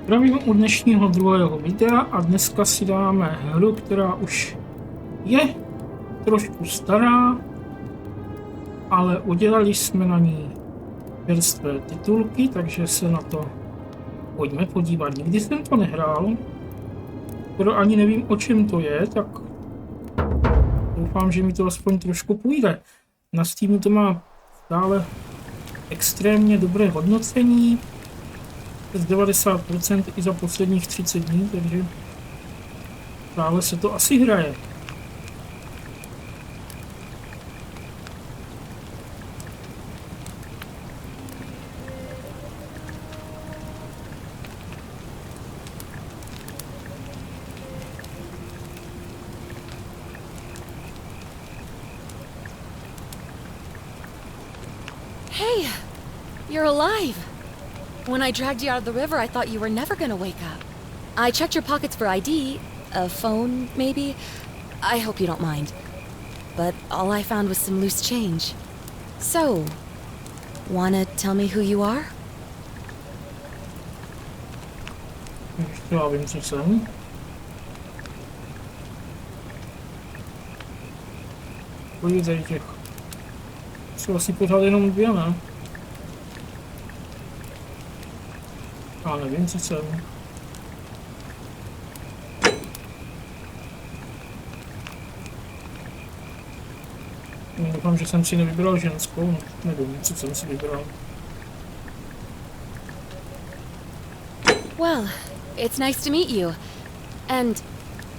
Zdravím u dnešního druhého videa a dneska si dáme hru, která už je trošku stará, ale udělali jsme na ní čerstvé titulky, takže se na to pojďme podívat. Nikdy jsem to nehrál, skoro ani nevím, o čem to je, tak doufám, že mi to aspoň trošku půjde. Na Steamu to má stále extrémně dobré hodnocení, z 90% i za posledních 30 dní, takže stále se to asi hraje. Hey, you're alive. When I dragged you out of the river, I thought you were never gonna wake up. I checked your pockets for ID, a phone, maybe. I hope you don't mind. But all I found was some loose change. So, wanna tell me who you are? Já vím, co jsem. Kolik tady těch? Jsou asi pořád jenom dvě, ne? Já nevím, co jsem. Doufám, že jsem si nevybral ženskou, no, nevím, co jsem si vybral. Well, it's nice to meet you. And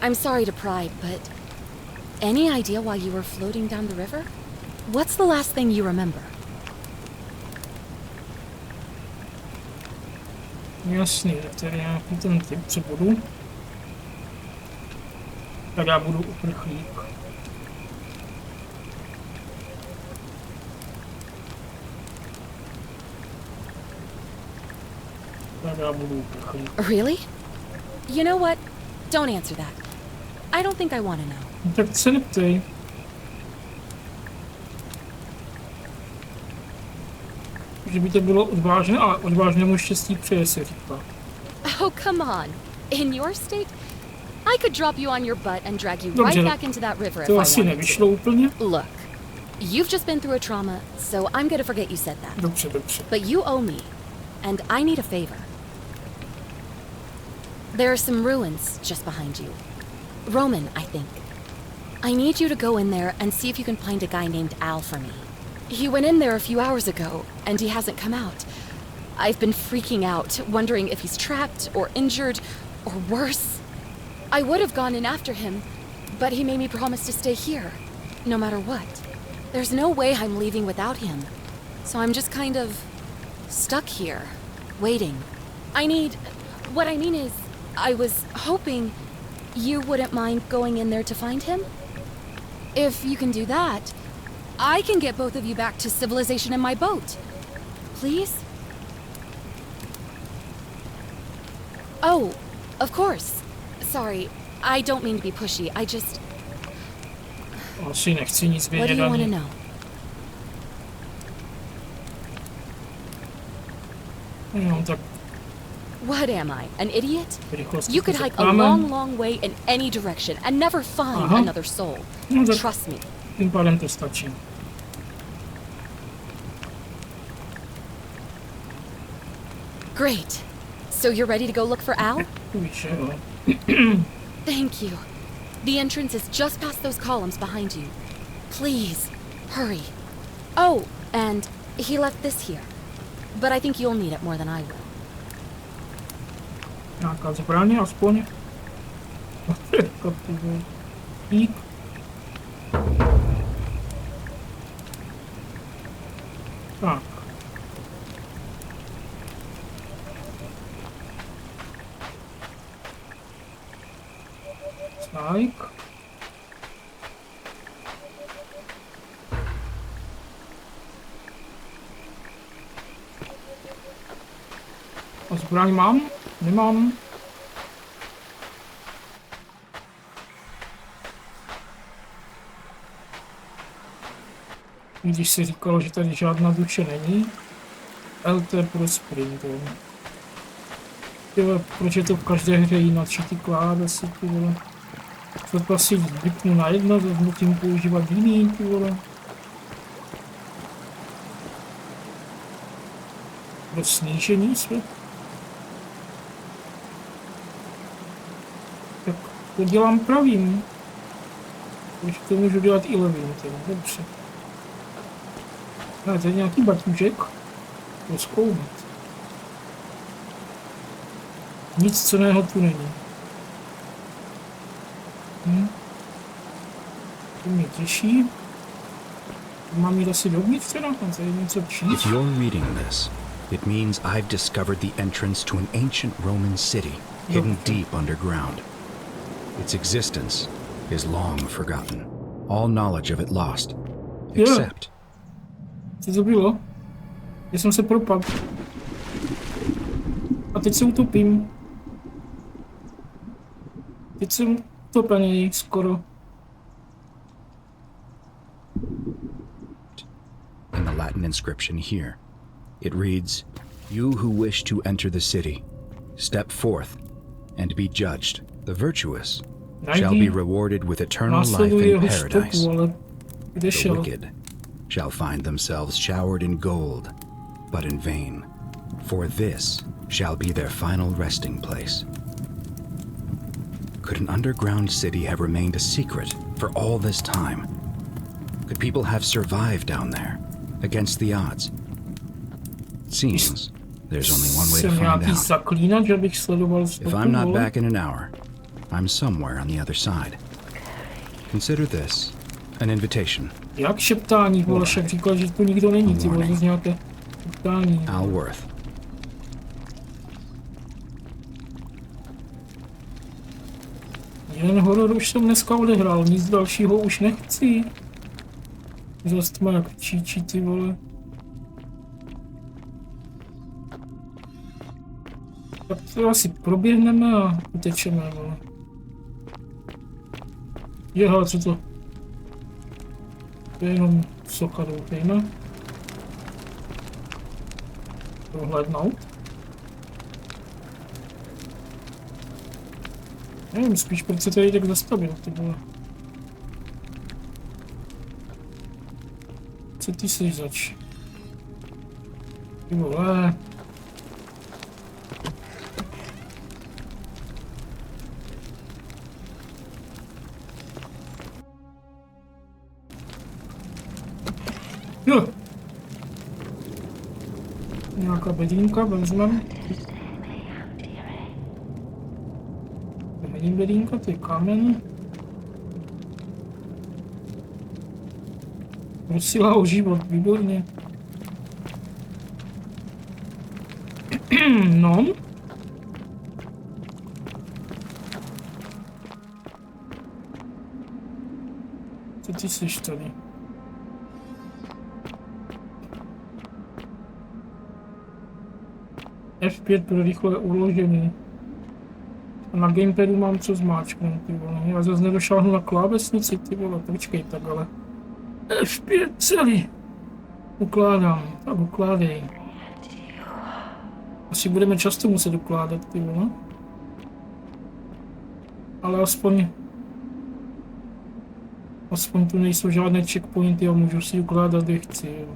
I'm sorry to pry, but any idea why you were floating down the river? What's the last thing you remember? Jasný, tak tady nějaký ten typ, co budu. Tak já budu uprchlík. Tak já budu uprchlík. Really? You know what? Don't answer that. I don't think I want to know. No, tak se neptej. Že by to bylo odvážné, ale odvážnému štěstí přeje, se říká. Oh, come on. In your state, I could drop you on your butt and drag you Dobře, right back into that river if to I asi wanted nevyšlo to. úplně. Look, you've just been through a trauma, so I'm gonna forget you said that. Dobře, dobře. But you owe me, and I need a favor. There are some ruins just behind you. Roman, I think. I need you to go in there and see if you can find a guy named Al for me. He went in there a few hours ago, and he hasn't come out. I've been freaking out, wondering if he's trapped or injured, or worse. I would have gone in after him, but he made me promise to stay here, no matter what. There's no way I'm leaving without him, so I'm just kind of stuck here, waiting. What I mean is, I was hoping you wouldn't mind going in there to find him? If you can do that, I can get both of you back to civilization in my boat. Please? Oh, of course. Sorry, I don't mean to be pushy. I just... Asi nechci nic What do vědět you want to ani. know? No, tak What am I, an idiot? rychlost. You could hike a long, long way in any direction and never find another soul. No, tak Trust me. tím pádem to stačí. Great. So you're ready to go look for Al? Víš, jo. Thank you. The entrance is just past those columns behind you. Please, hurry. Oh, and he left this here. But I think you'll need it more than I will. Nějaká zbraně aspoň. Pík. Tak. Slajk. A zbraň mám? Nemám. Když se říkalo, že tady žádná duše není. LT pro sprint. Tyhle, proč je to v každé hře jinak, ty klávesy, ty vole. Co to asi vypnu na jedno, vezmu tím používat jiný, ty vole. Pro snížení svět. Tak to dělám pravým. Takže to můžu dělat i levým, teda, dobře. A to je nějaký batůžek. Rozkoumat. Nic cenného tu není. To mě těší. Mám jít asi dovnitř teda, tam tady něco číst. If you're reading this, it means I've discovered the entrance to an ancient Roman city hidden deep underground. Its existence is long forgotten. All knowledge of it lost. Except... Co to bylo? Já jsem se propadl. A teď se utopím. Teď jsem utopený skoro. In the Latin inscription here, it reads, "You who wish to enter the city, step forth and be judged. The virtuous shall be rewarded with eternal life in paradise. The wicked shall find themselves showered in gold, but in vain, for this shall be their final resting place." Could an underground city have remained a secret for all this time? Could people have survived down there, against the odds? It seems there's only one way to find out. If I'm not back in an hour, I'm somewhere on the other side. Consider this an invitation. Jak šeptání, vole, šep říkal, že tu nikdo není, ty vole, z nějaké šeptání. Alworth. Jeden horor už jsem dneska odehrál, nic dalšího už nechci. Zase má jak číči, ty vole. Tak to asi proběhneme a utečeme, vole. Jeha, co to? To je jenom socha, doufejme. Prohlédnout. Nevím, spíš proč se tady tak zastavil, ty vole. Co ty jsi zač? Ty vole. Jo. Nějaká bedínka, vezmeme. To není bedínka, to je kámen. Prosila o život, výborně. No. Co ty seš tady? F5 pro rychlé uložení. A na gamepadu mám co zmáčknout, ty vole. Já zase nedošáhnu na klávesnici, ty vole. Počkej tak, ale... F5 celý. Ukládám. Tak ukládej. Asi budeme často muset ukládat, ty vole. Ale aspoň tu nejsou žádné checkpointy a můžu si ukládat, kde chci, jo.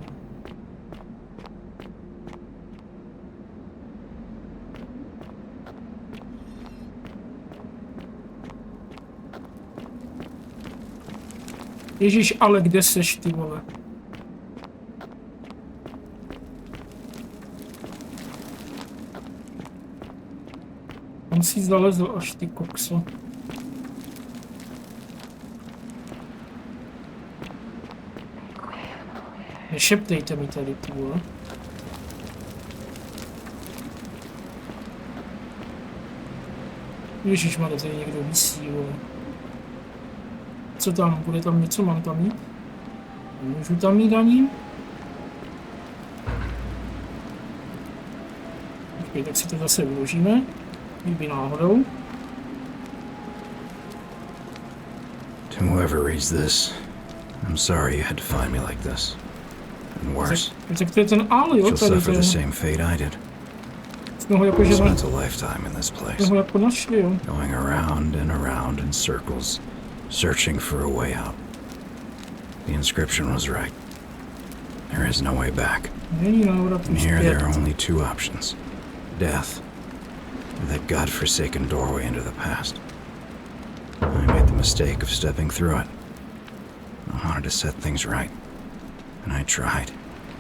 Ježíš, ale kde seš, ty vole? On si zalezl až, ty kokso. Nešeptejte mi tady, ty vole. Ježíš, má tady někdo visí, vole. Co tam? Bude tam něco? Mám tam jít? Můžu tam jít ani? Okay, tak si to zase vyložíme. Kdyby náhodou. To whoever reads this, I'm sorry you had to find me like this. And worse, Tak to je ten Al, jo? she'll suffer the same fate I did. jsme ho jako, že Spent a lifetime in this place. jsme ho jako našli, jo. Going around in circles, searching for a way out. The inscription was right. There is no way back. Není návratu And here there are zpět. only two options. Death, or that godforsaken doorway into the past. I made the mistake of stepping through it. I wanted to set things right. And I tried.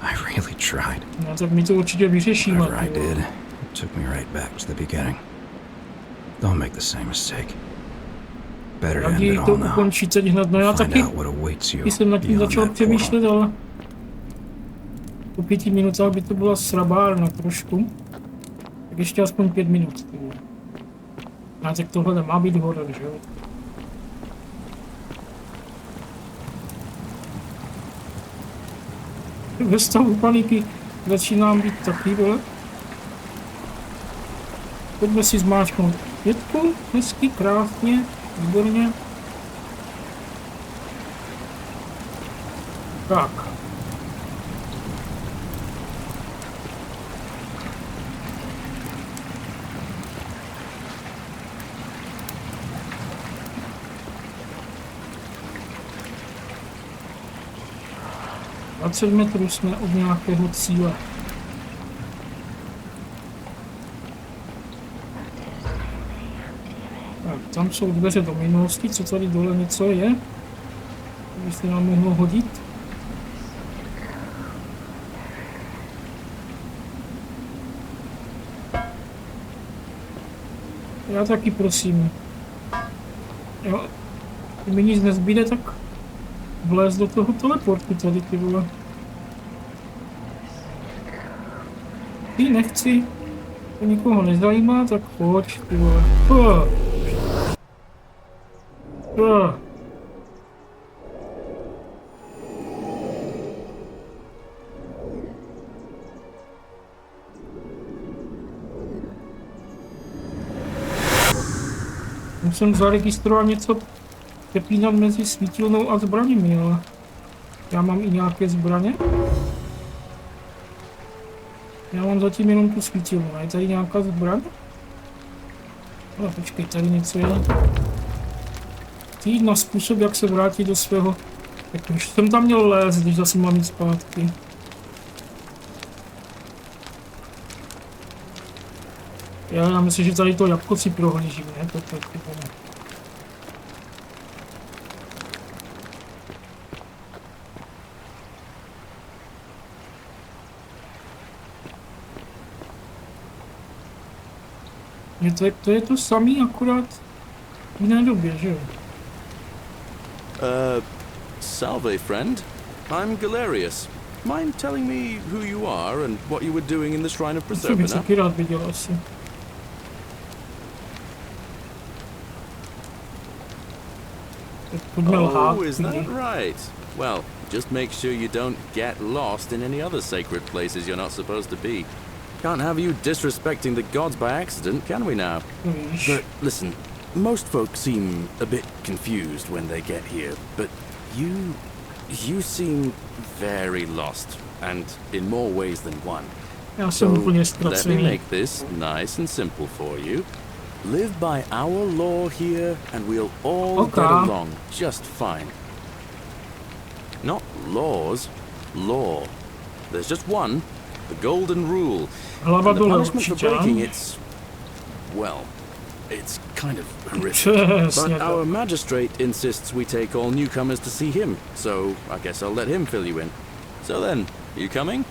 I really tried. No tak my to určitě vyřešíme. Whatever I ty vole. did, it took me right back to the beginning. Don't make the same mistake. Better to end Raději it to all now. ukončit teď hned. No já Find taky, out what awaits you když jsem nad tím beyond začal that portal. přemýšlet, ale po 5 minutách by to byla srabárna trošku. Tak ještě aspoň 5 minut. ty vole. A tak tohle nemá být horor, že jo? Ve stavu paniky začínám být taky, vole. Pojďme si zmáčknout 5, hezky, krásně, výborně. Tak. A 20 metrů jsme od nějakého cíle. Tak, tam jsou dveře do minulosti, co tady dole něco je? To by se nám mohlo hodit. Já taky prosím. Jo, když mi nic nezbyde, tak vlézt do toho teleportu tady, ty vole. Ty nechci, to nikoho nezajímá, tak pojď, ty vole. Musím zaregistrovat něco přepínat mezi svítilnou a zbraněmi, ale já mám i nějaké zbraně. Já mám zatím jenom tu svítilnu, a je tady nějaká zbraň? No počkej, tady něco je. Ty na způsob, jak se vrátit do svého. Tak už jsem tam měl lézt, když zase mám jít zpátky. Já myslím, že tady to jabko si prohlížím, ne? To to je to samý, akorát v jiné době, že jo? Salve, friend. I'm Galerius. Mind telling me who you are and what you were doing in the Shrine of Co bych Pařanského? taky rád viděl asi. Tak pojďme lhát. Oh, is that right? Well, just make sure you don't get lost in any other sacred places you're not supposed to be. Can't have you disrespecting the gods by accident, can we now? Víš. But listen, most folk seem a bit confused when they get here, but you seem very lost, and in more ways than one. Já jsem So úplně let me ztracený. make this nice and simple for you. Live by our law here, and we'll all Okay. get along just fine. Not laws, law. There's just one, the golden rule. Hlava And the dole punishment for určitě. breaking it's, well, it's kind of horrific. Přesně But our tak. magistrate insists we take all newcomers to see him, so I guess I'll let him fill you in. So then, you coming?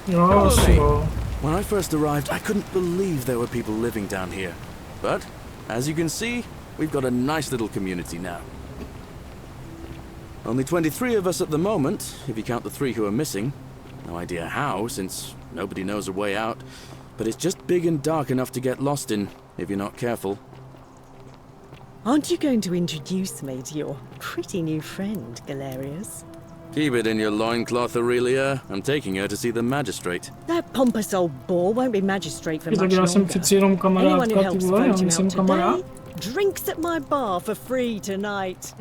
Jo, asi jo. When I first arrived, I couldn't believe there were people living down here. But, as you can see, we've got a nice little community now. Only 23 of us at the moment, if you count the 3 who are missing. No idea how, since nobody knows a way out. But it's just big and dark enough to get lost in, if you're not careful. Aren't you going to introduce me to your pretty new friend, Galerius? Keep it in your loincloth, Aurelia. I'm taking her to see the magistrate. That pompous old bore won't be magistrate for Tak much já jsem longer. přeci jenom Anyone who kamarádka, ty helps vole, já vote him nejsem out kamarád. today drinks at my bar for free tonight.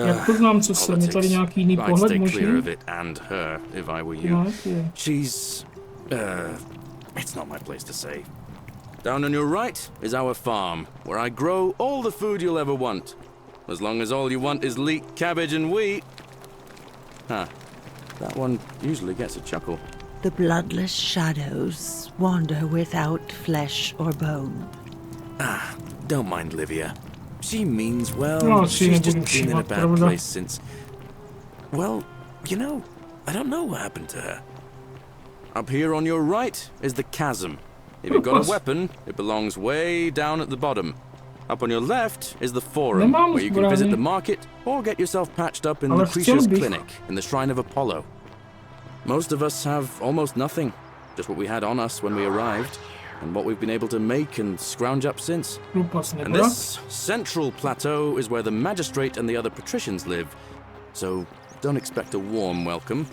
Jak poznám, co jsem, je tady nějaký jiný I'd pohled stay clear možný? of it and her, if I were you. No, je. She's It's not my place to say. Down on your right is our farm, where I grow all the food you'll ever want. As long as all you want is leek, cabbage, and wheat. Huh. That one usually gets a chuckle. The bloodless shadows wander without flesh or bone. Ah, don't mind Livia. She means well. No, She's just nebudu been in a všímat, bad pravda. place since... Well, you know, I don't know what happened to her. Up here on your right is the chasm. If you've got a weapon, it belongs way down at the bottom. Up on your left is the forum, Nemám where you can visit zbraně. the market or get yourself patched up in Ale Lucretia's chtěl bych. clinic in the Shrine of Apollo. Most of us have almost nothing, just what we had on us when we arrived, and what we've been able to make and scrounge up since. Průpas And nebrat. this central plateau is where the magistrate and the other patricians live, so don't expect a warm welcome.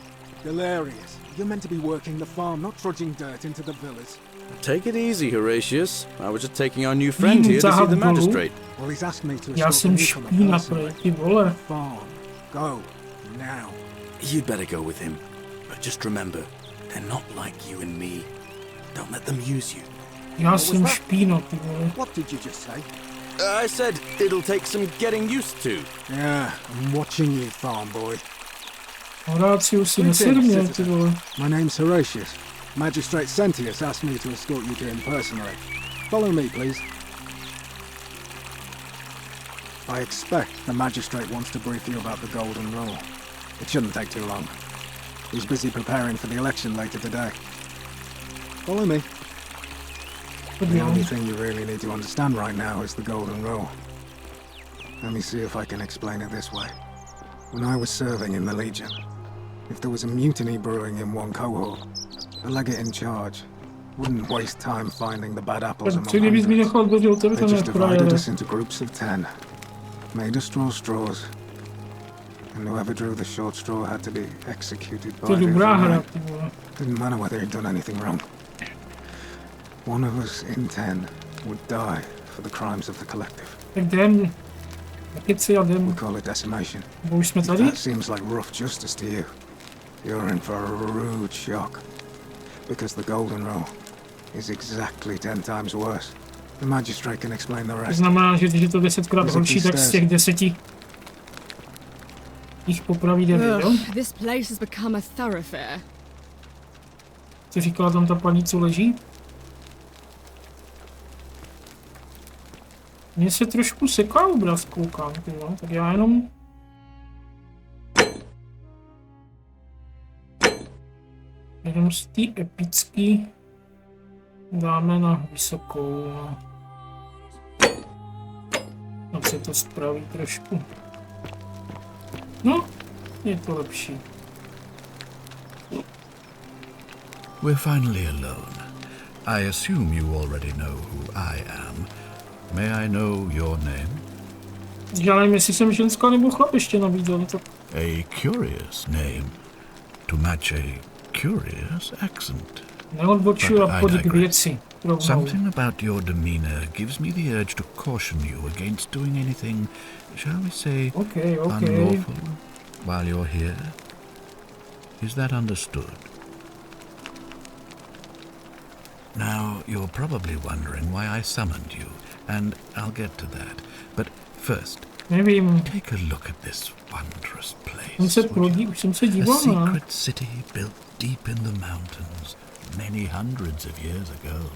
Hilarious. You're meant to be working the farm, not trudging dirt into the villas. Take it easy, Horatius. I was just taking our new friend here to see the magistrate. Well, he's asked me to Já escort jsem the newcomer špína, personally. ty vole. Farm. Go. Now. You'd better go with him. But just remember, they're not like you and me. Don't let them use you. Já jsem špína, ty vole. What did you just say? I said it'll take some getting used to. Yeah, I'm watching you, farm boy. Horácius si nesedmě, ty vole. My name's Horatius. Magistrate Sentius asked me to escort you to him personally. Follow me, please. I expect the magistrate wants to brief you about the Golden Rule. It shouldn't take too long. He's busy preparing for the election later today. Follow me. The only thing you really need to understand right now is the Golden Rule. Let me see if I can explain it this way. When I was serving in the Legion, if there was a mutiny brewing in one cohort, the legate in charge wouldn't waste time finding the bad apples among Co kdybys mi hundreds. nechal odběděl, to by They to just divided neprojeli. us into groups of 10, made us draw straws, and whoever drew the short straw had to be executed by To je the dobrá other hra, nine. ty vole. Didn't matter whether he'd done anything wrong. One of us in 10 would die for the crimes of the collective. Tak jdem. Keci a We jdem. call it decimation. Bo už jsme If tady? that seems like rough justice to you, you're in for a rude shock. Because the Golden Rule is exactly 10 times worse. The magistrate can explain the To rest. znamená, že když je to 10krát horší, tak z těch 10 jich popraví 9, jo? Ugh, this place has become a thoroughfare. Co říkala tam ta paní, co leží? Mně se trošku seká obraz, koukám, ty no, tak já jenom z té epický dáme na vysokou, no. Ať se to spraví trošku. No, je to lepší. We're finally alone. I assume you already know who I am. May I know your name? Já nevím, jestli jsem ženská nebo chlap ještě nabídl, tak A curious name to match a curious accent. neodbočuju a pojď k věci. Rovnou. Something about your demeanor gives me the urge to caution you against doing anything, shall we say, Okay. unlawful while you're here. Is that understood? Now, you're probably wondering why I summoned you, and I'll get to that. But first, Nevím, take a look at this wondrous place. už jsem se A díval na... secret city built deep in the mountains many hundreds of years ago.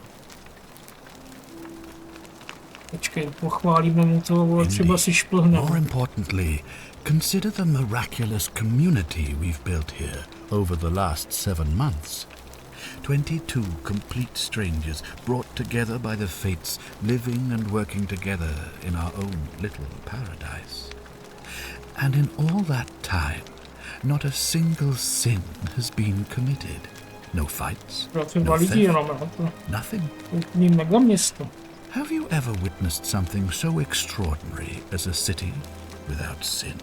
Počkej, pochválíme mu to, ale třeba si More šplhneme. importantly, consider the miraculous community we've built here over the last 7 months. 22 complete strangers brought together by the fates, living and working together in our own little paradise. And in all that time, not a single sin has been committed. No fights, no Lidi theft, jenom, no, to nothing. je mega město. Have you ever witnessed something so extraordinary as a city without sin?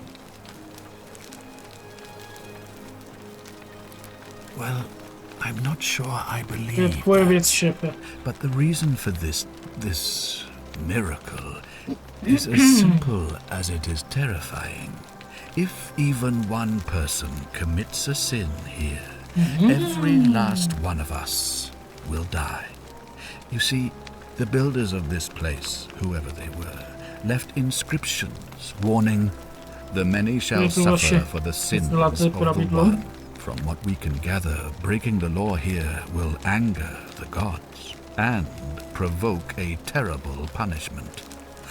Well, I'm not sure I To je believe tvoje that, věc, šéfe. but the reason for this miracle is as simple as it is terrifying. If even one person commits a sin here, Every last one of us will die. You see, the builders of this place, whoever they were, left inscriptions warning, "The many shall suffer for the sins of the one." From what we can gather, breaking the law here will anger the gods and provoke a terrible punishment.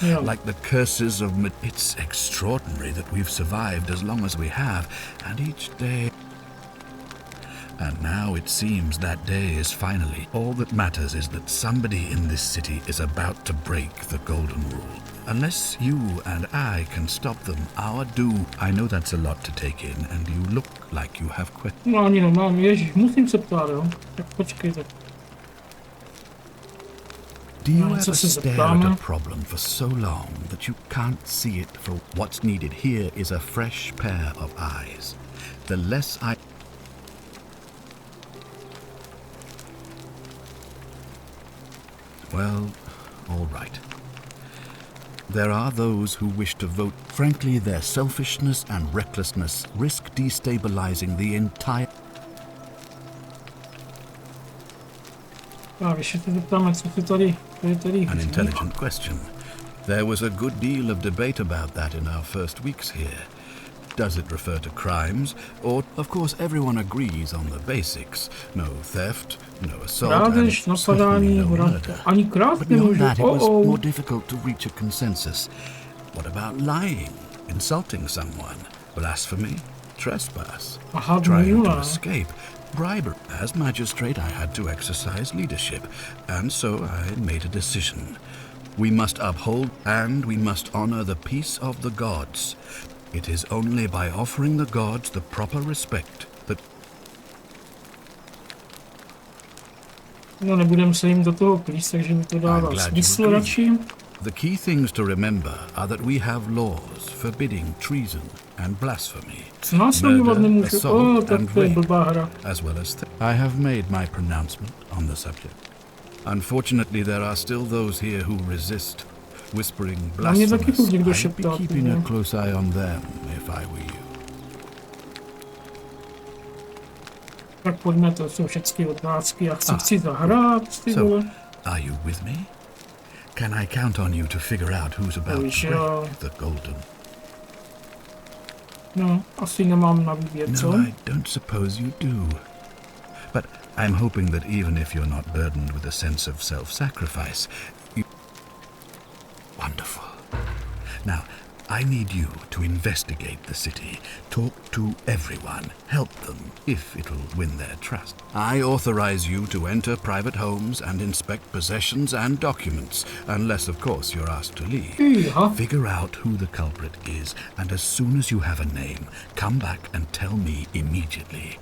Like the curses of... It's extraordinary that we've survived as long as we have, and each day... And now it seems that day is finally. All that matters is that somebody in this city is about to break the golden rule. Unless you and I can stop them, our doom... I know that's a lot to take in, and you look like you have quit. No ani nemám, ježiš, musím se ptát, jo? Tak počkejte. Do you ever stare at a problem for so long that you can't see it for what's needed here is a fresh pair of eyes. The less I... Well, all right. There are those who wish to vote. Frankly, their selfishness and recklessness risk destabilizing the entire... An intelligent question. There was a good deal of debate about that in our first weeks here. Does it refer to crimes? Or, of course, everyone agrees on the basics. No theft, no assault, and certainly no murder. But beyond that, it was more difficult to reach a consensus. What about lying, insulting someone, blasphemy, trespass, trying to escape, bribery? As magistrate, I had to exercise leadership, and so I made a decision. We must uphold and we must honor the peace of the gods. It is only by offering the gods the proper respect that... No, nebudem se jim do toho plíst, takže mi to dává smysl radši. The key things to remember are that we have laws forbidding treason and blasphemy, murder, assault, and rape, as well as... I have made my pronouncement on the subject. Unfortunately, there are still those here who resist, whispering blasphemous. I'd be keeping a close eye on them if I were you. Tak pojďme, to jsou všechny otázky, já chci zahrát, ty vole. Are you with me? Can I count on you to figure out who's about to break the golden? No, asi nemám na výběr, co? No, I don't suppose you do. But I'm hoping that even if you're not burdened with a sense of self-sacrifice, you... Wonderful. Now, I need you to investigate the city, talk to everyone, help them, if it'll win their trust. I authorize you to enter private homes and inspect possessions and documents, unless, of course, you're asked to leave. Figure out who the culprit is, and as soon as you have a name, come back and tell me immediately.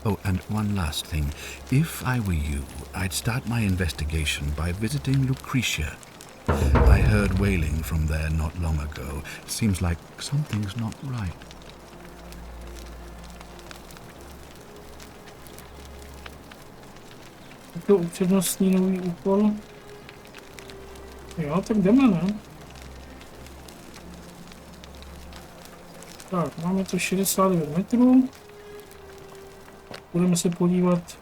Oh, and one last thing. If I were you, I'd start my investigation by visiting Lucretia. I heard wailing from there not long ago. Seems like something's not right. To upřednostní nový úkol. Jo, tak jdeme, ne? Tak, máme to 69 metrů. Budeme se podívat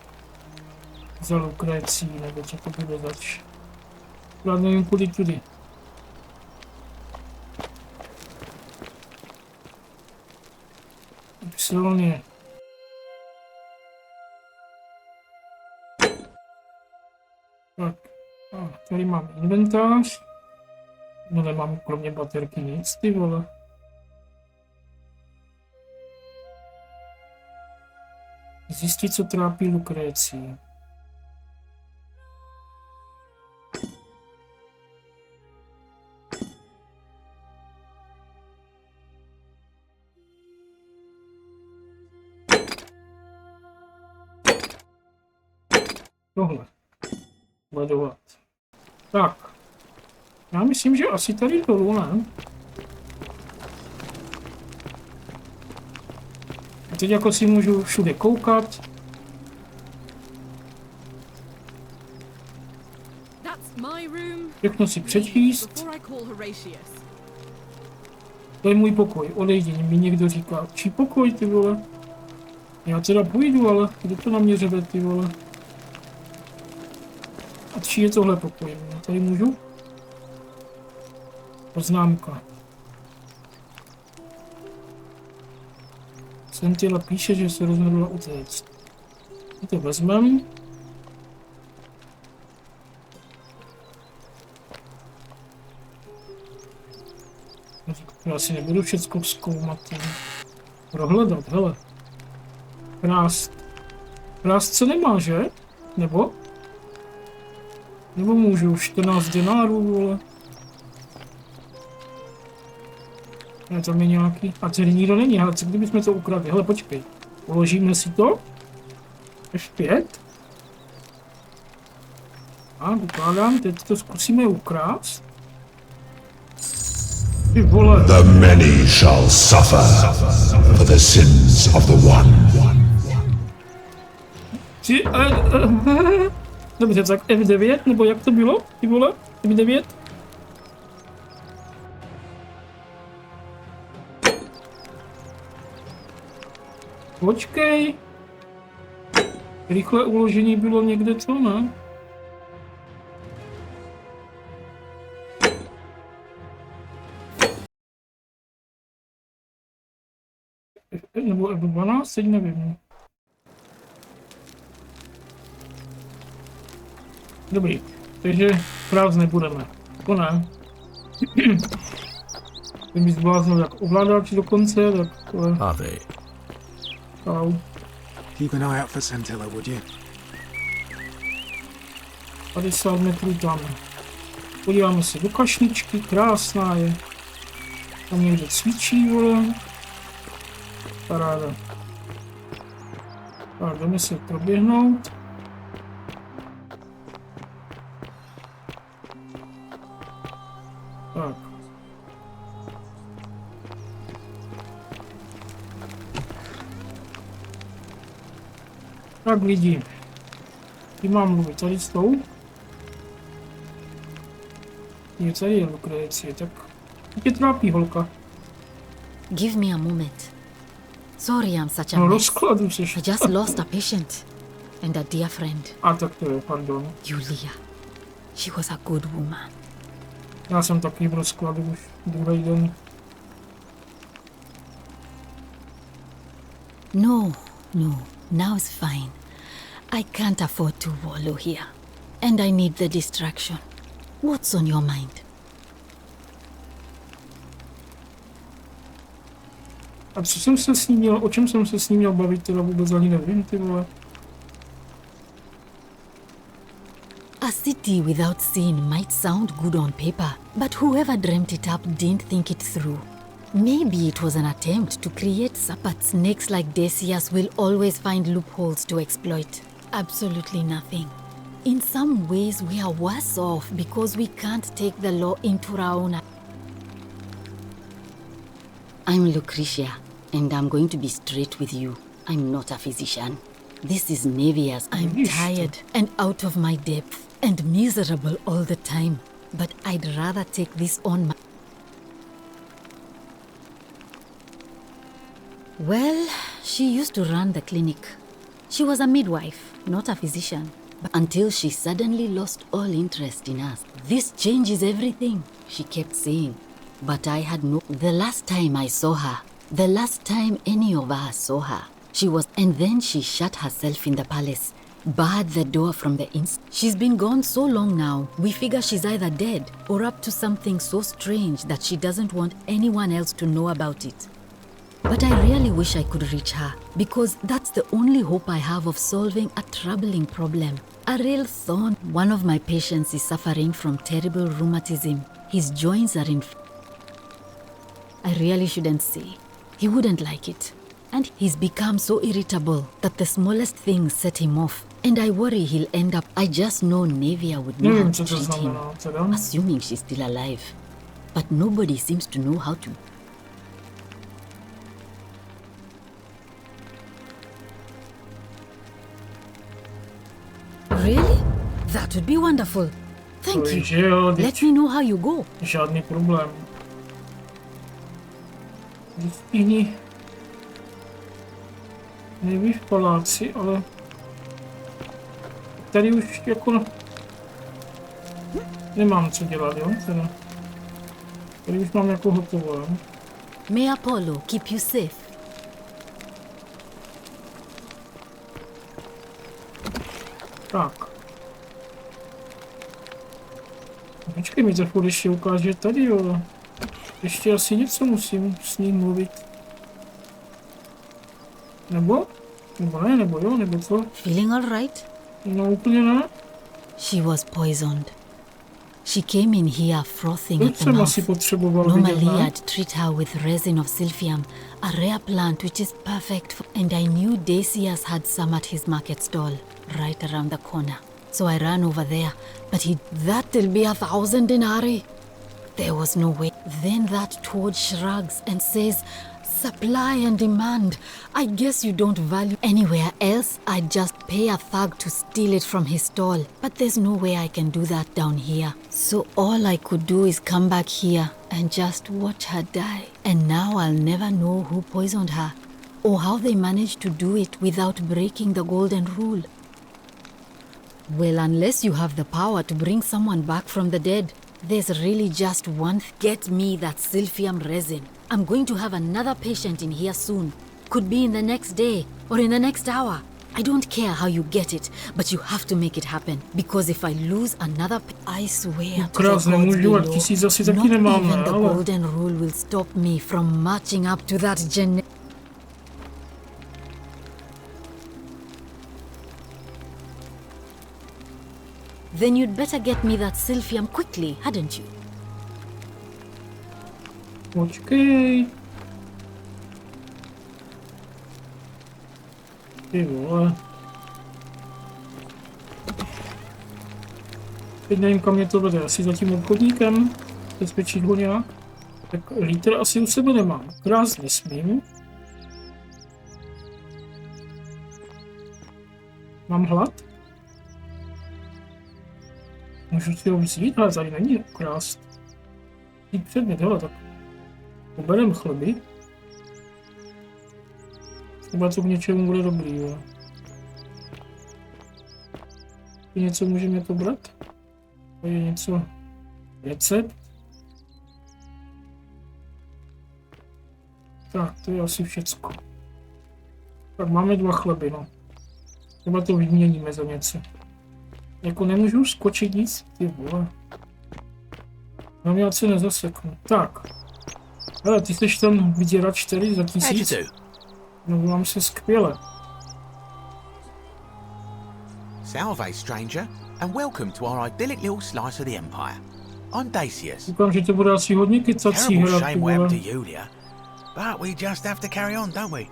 za Lukrécí, nebo co to bude zač. Já nevím, kudy tudy. Silně. Tak, a tady mám inventář. No nemám kromě baterky nic, ty vole. Zjistit, co trápí Lukrécii. Tohle. Sledovat. Tak. Já myslím, že asi tady dolů, ne? A teď jako si můžu všude koukat. Všechno si přečíst. To je můj pokoj, odejdi, mi někdo říká, čí pokoj, ty vole. Já teda půjdu, ale kdo to na mě řeve, ty vole? A čí je tohle pokoj? Já tady můžu? Poznámka. Sentila píše, že se rozhodla utéct. My to vezmeme. Já si nebudu všecko zkoumat. Prohledat, hele. Krást se nemá, že? Nebo? Nebo můžu 14 denárů, vole. Ne, tam je nějaký. A tady nikdo není, ale co kdybychom to ukradli? Hele, počkej. Uložíme si to. F5. A ukládám, teď to zkusíme ukrást. Ty vole. The many shall suffer for the sins of the one. Dobře, tak F9, nebo jak to bylo? Ty vole? F9? Počkej. Rychlé uložení bylo někde co, ne? Nebo F12, teď nevím. Dobrý, takže práv nebudeme. To ne. Ty mi zbláznil jak ovládáč dokonce, tak... Čau. Keep an eye out for Scintilla, would you? 50 metrů tam. Podíváme se do kašničky, krásná je. Tam někde cvičí, vole. Paráda. Tak, jdeme se proběhnout. Tak. Tak lidi. Ty mám mluvit tady s tou. Je tady je Lukrécie, tak tě trápí holka. Give me a moment. Sorry I'm such a No mess. rozkladu seš. I just lost a patient and a dear friend. A tak to je, pardon. Julia. She was a good woman. Já jsem taky v rozkladu už druhý den. No, now it's fine. I can't afford to wallow here. And I need the distraction. What's on your mind? A co jsem se s ním měl, o čem jsem se s ním měl bavit, teda vůbec ani nevím, ty vole. A city without sin might sound good on paper, but whoever dreamt it up didn't think it through. Maybe it was an attempt to create but snakes like Decius will always find loopholes to exploit. Absolutely nothing. In some ways we are worse off because we can't take the law into our own. I'm Lucretia, and I'm going to be straight with you. I'm not a physician. This is Nevia's. I'm tired and out of my depth and miserable all the time, but I'd rather take this on my... Well, she used to run the clinic. She was a midwife, not a physician. But until she suddenly lost all interest in us. This changes everything, she kept saying. But I had no... The last time I saw her, the last time any of us saw her, she was... And then she shut herself in the palace, barred the door from the inside. She's been gone so long now, we figure she's either dead or up to something so strange that she doesn't want anyone else to know about it. But I really wish I could reach her, because that's the only hope I have of solving a troubling problem. A real thorn. One of my patients is suffering from terrible rheumatism. His joints are in... I really shouldn't say. He wouldn't like it. And he's become so irritable that the smallest things set him off. And I worry he'll end up... I just know Nevia would know how to treat him, assuming she's still alive. But nobody seems to know how to... Really? That would be wonderful. Thank you. Let me know how you go. Žádný problém. Vstihni. Nejvíc v paláci, ale tady už jako nemám co dělat, jo? Tady už mám jako hotovo, jo? May Apollo keep you safe. Tak. Počkej, mi to furt ještě ukáže tady, jo. Ještě asi něco musím s ním mluvit. Nebo? Nebo ne, nebo jo, nebo co? Feeling all right? No úplně ne. She was poisoned. She came in here frothing at Teď the jsem mouth. asi potřeboval vidět, Normally ne? I'd treat her with resin of silphium, a rare plant which is perfect for... And I knew Decius had some at his market stall, right around the corner. So I ran over there, but that'll be 1,000 denarii. There was no way. Then that toad shrugs and says, supply and demand. I guess you don't value anywhere else. I'd just pay a thug to steal it from his stall. But there's no way I can do that down here. So all I could do is come back here and just watch her die. And now I'll never know who poisoned her, or how they managed to do it without breaking the golden rule. Well, unless you have the power to bring someone back from the dead, there's really just one. Get me that silphium resin. I'm going to have another patient in here soon. Could be in the next day or in the next hour. I don't care how you get it, but you have to make it happen. Because if I lose another, I swear to the gods below, not even the golden rule will stop me from marching up to that Then you'd better get me that silphium quickly, hadn't you? Počkej. Ty vole. Teď nevím, kam mě to vede. Asi za tím obchodníkem. Bezpečit ho nějak. Tak lítr asi u sebe nemám. Krás nesmím. Mám hlad? Můžu si ho vzít, ale tady není ukrást. Tý předmět, hele, tak poberem chleby. Třeba to k něčemu bude dobrý, jo. Něco můžeme pobrat? To je něco... Recept? Tak, to je asi všecko. Tak máme 2 chleby, no. Třeba to vyměníme za něco. Jako nemůžu skočit nic, ty vole. No já se nezaseknu. Tak. Hele, ty jsi tam vyděrač 4 za 1000. No mám se skvěle. Salve, stranger, and welcome to our idyllic little slice of the empire. I'm Decius. Říkám, že to bude asi hodně kycací hra, ty vole. But we just have to carry on, don't we?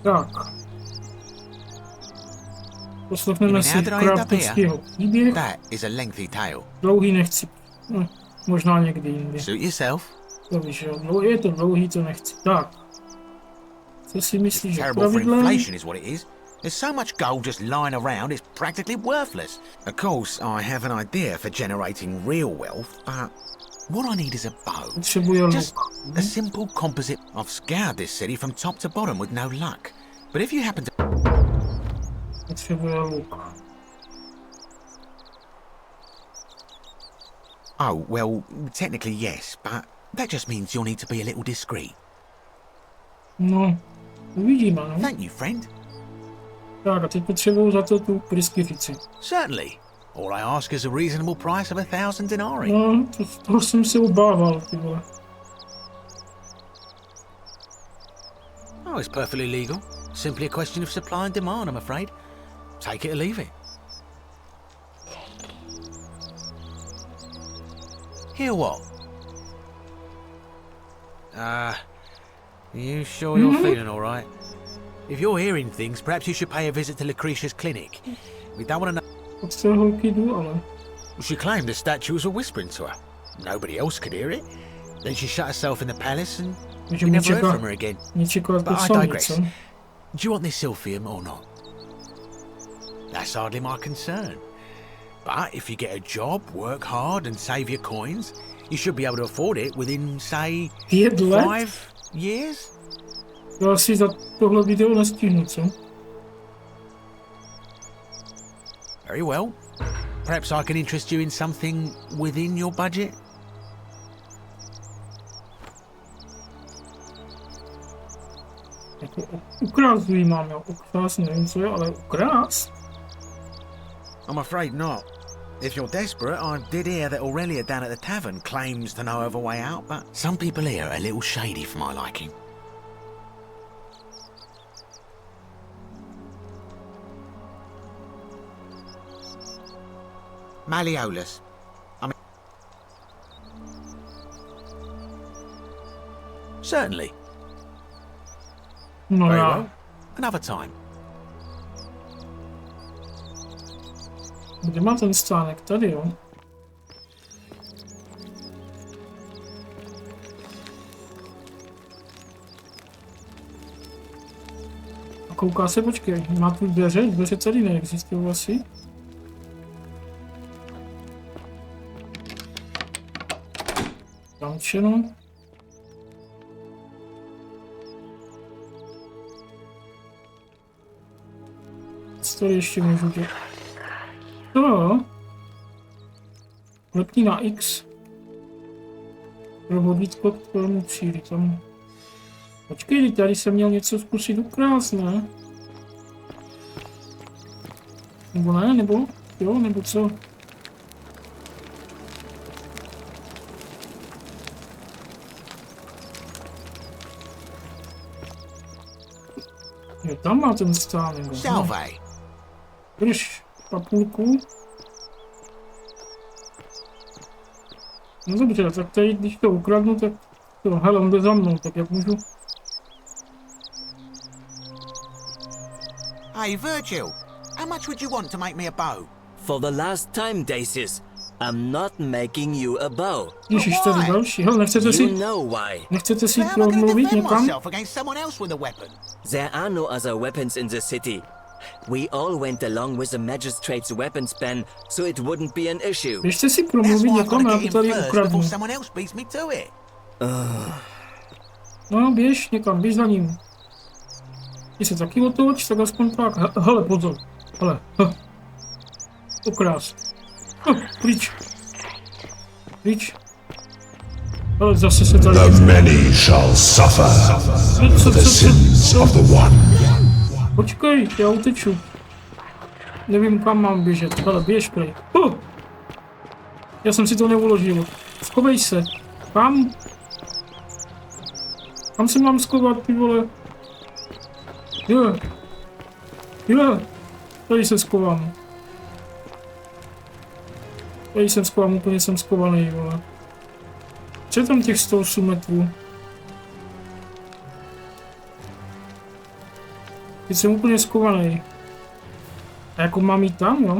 Tak. Poslechneme si krátkého příběh. Dlouhý nechci. No, možná někdy jindy. To víš, jo. Je to dlouhý, to nechci. Tak. Co si myslíš, že pravidlem? There's so much gold just lying around, it's practically worthless. Of course, I have an idea for generating real wealth, but what I need is a bow. Just a simple composite. I've scoured this city from top to bottom with no luck. But if you happen to... Potřebuje luk. Oh, well, technically yes, but that just means you'll need to be a little discreet. No, uvidíme, no. Thank you, friend. Tak, a teď potřebuju za to tu pryskyřici. Certainly. All I ask is a reasonable price of 1,000 denarii. No, toho jsem se obával, ty vole. Oh, it's perfectly legal. Simply a question of supply and demand, I'm afraid. Take it or leave it. Hear what? You sure you're feeling all right? If you're hearing things, perhaps you should pay a visit to Lucretia's clinic. We don't want to know. She claimed the statue was whispering to her. Nobody else could hear it. Then she shut herself in the palace and we never heard from her again. But I digress. Do you want this silphium or not? That's hardly my concern. But if you get a job, work hard and save your coins, you should be able to afford it within, say, 5 years? To asi za tohle video nestihnu, co? Very well. Perhaps I can interest you in something within your budget? Jako ukrást mám, jo. Ukrást nevím, co je, ale ukrást? I'm afraid not. If you're desperate, I did hear that Aurelia down at the tavern claims to know of a way out, but some people here are a little shady for my liking. Malleolus. Certainly. No Very já. well. Another time. Kde má ten stánek? Tady, jo. A kouká se, počkej, má tu dveře tady neexistují asi. Zamčeno. Co tady ještě můžu dělat? To lepní na X. Pro vodítko k tomu přijde tam. Počkej, tady jsem měl něco zkusit ukrást, ne? Nebo ne, nebo jo, nebo co? Jo, tam má ten stánek. Salve. Drž papulku. No dobře, tak tady, když to ukradnu, tak to, hele, on jde za mnou, tak jak můžu? Hey, Virgil, how much would you want to make me a bow? For the last time, Dacius, I'm not making you a bow. Ježiš, tady další, hele, nechcete si promluvit někam? There are no other weapons in the city. We all went along with the magistrate's weapons ban, so it wouldn't be an issue. Běžte si promluvit někam, já to tady ukradnu. No, běž někam, běž za ním. Ty se taky otoč, tak aspoň tak. Hele, pozor. Hele, ukrást. Pryč. Pryč. Ale zase se tady... The many shall suffer for the sins of the one. Počkej, já uteču. Nevím, kam mám běžet. Hele, běž prej. Já jsem si to neuložil. Schovej se. Kam? Kam se mám schovat, ty vole? Jo. Jo. Tady se schovám. Tady jsem schovám, úplně jsem schovaný, vole. Co je tam těch 108 metrů? Teď jsem úplně schovaný. A jako mám jít tam, jo?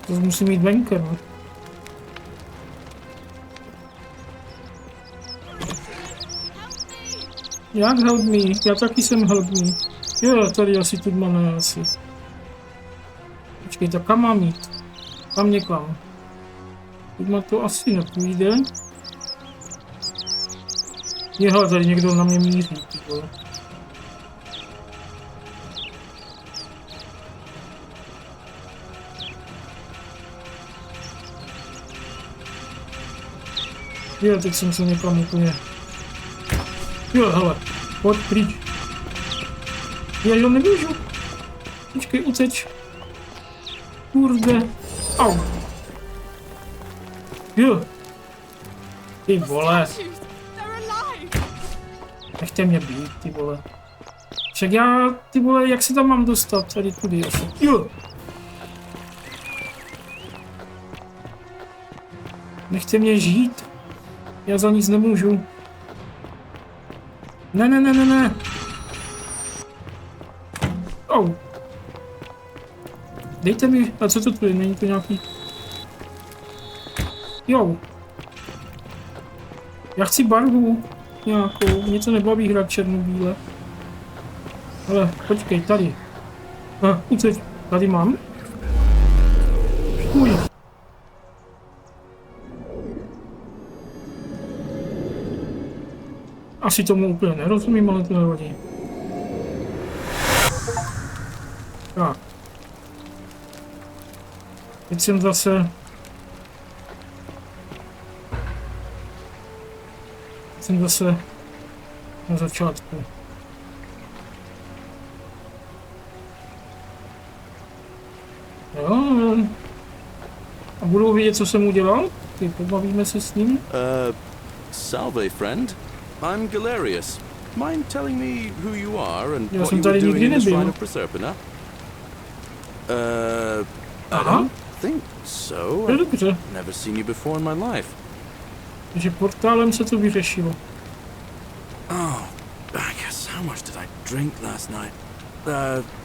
To musím jít venkem, no? Jak help me? Já taky jsem help me. Jo, tady asi tu máme asi. Počkej, tak kam mám jít? Tam někam. Tudma to asi nepůjde. Jehle, tady někdo na mě míří, ty vole. Jo, teď jsem se někam úplně... Jo, hele, pojď pryč. Já jo nemůžu. Počkej, uteč. Kurde. Au. Jo. Ty vole. Nechte mě být, ty vole. Však já, ty vole, jak se tam mám dostat? Tady tudy asi. Jo. Nechte mě žít. Já za nic nemůžu. Ne, ne, ne, ne, ne. Oh. Dejte mi, a co to tu je, není to nějaký... Jo. Já chci barvu nějakou, mě to nebaví hrát černobíle. Ale počkej, tady. Uceď, tady mám. Uj. Asi tomu úplně nerozumím, ale to nevadí. Tak. Teď jsem zase... na začátku. Jo, a budou vědět, co jsem udělal? Ty, pobavíme se s ním. Salve, friend. I'm Galerius. Mind telling me who you are and Já what jsem you tady were nikdy doing in the nebyl. shrine of Proserpina? I Aha. don't think so. To je dobře. I've never seen you before in my life. Takže portálem se to vyřešilo. Oh, I guess how much did I drink last night?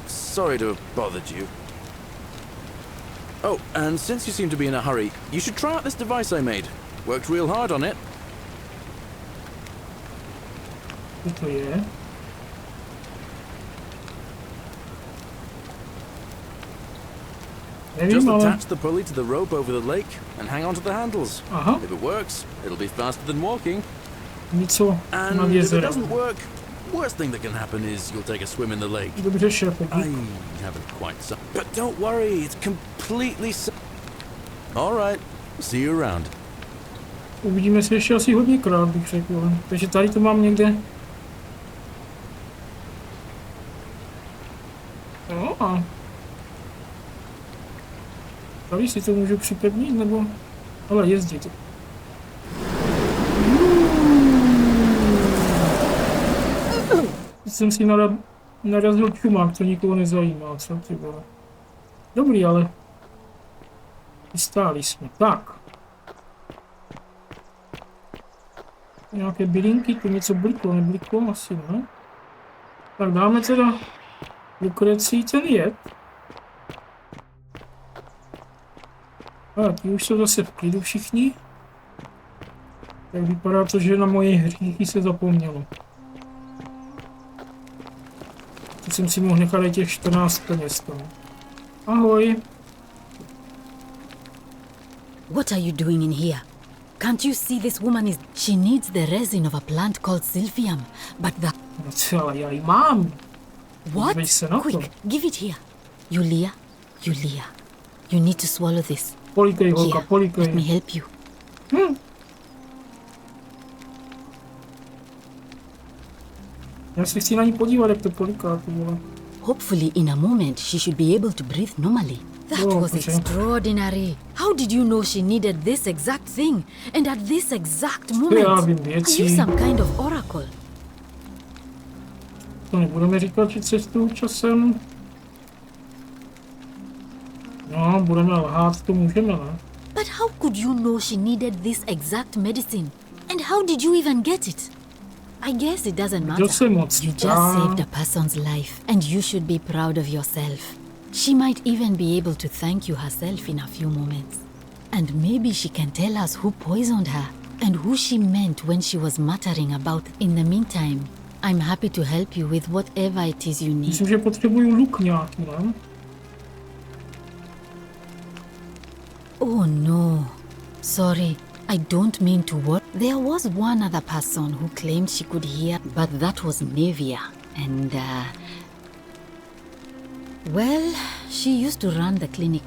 Sorry to have bothered you. Oh, and since you seem to be in a hurry, you should try out this device I made. Worked real hard on it. Co to je? Nevím, Just ale... attach the pulley to the rope over the lake and hang on to the handles. Aha. If it works, it'll be faster than walking. Něco And nad if it jezerem. doesn't work, worst thing that can happen is you'll take a swim in the lake. Dobře, šéfe, I dík. haven't quite so. But don't worry, it's completely all right. See you around. Uvidíme se ještě asi hodněkrát, bych řekl. Takže tady to mám někde. No a... Tady si to můžu připevnit, nebo... Ale jezdit. Teď jsem si narazil čumák, to nikoho nezajímá, co ty vole. Dobrý, ale... Vystáli jsme. Tak. Nějaké bylinky, to něco bliklo, nebliklo, asi ne. Tak dáme teda Lukrecii ten jed. A ti už jsou zase v klidu všichni. Tak vypadá to, že na moje hříchy se zapomnělo. Teď jsem si mohl nechat i těch 14 peněz tam. Ahoj. What are you doing in here? Can't you see this woman is... She needs the resin of a plant called silphium, but the... No co, ale já ji mám. What? Podívej se na to. Quick, give it here. Yulia, you need to swallow this. Políkej, holka, Here, políkej. let me help you. Já se chci na ní podívat, jak to poliká, ty vole. Hopefully in a moment she should be able to breathe normally. That was extraordinary. How did you know she needed this exact thing? And at this exact moment? Are you some kind of oracle? To nebudeme říkat, že cestuju časem. No, budeme lhát, to můžeme, ne? But how could you know she needed this exact medicine? And how did you even get it? I guess it doesn't matter. You just saved a person's life, and you should be proud of yourself. She might even be able to thank you herself in a few moments. And maybe she can tell us who poisoned her, and who she meant when she was muttering about. In the meantime, I'm happy to help you with whatever it is you need. Myslím, že potřebuju luk nějaký, ne? Oh no, sorry, I don't mean to worry. There was one other person who claimed she could hear, but that was Nevia, and well, she used to run the clinic.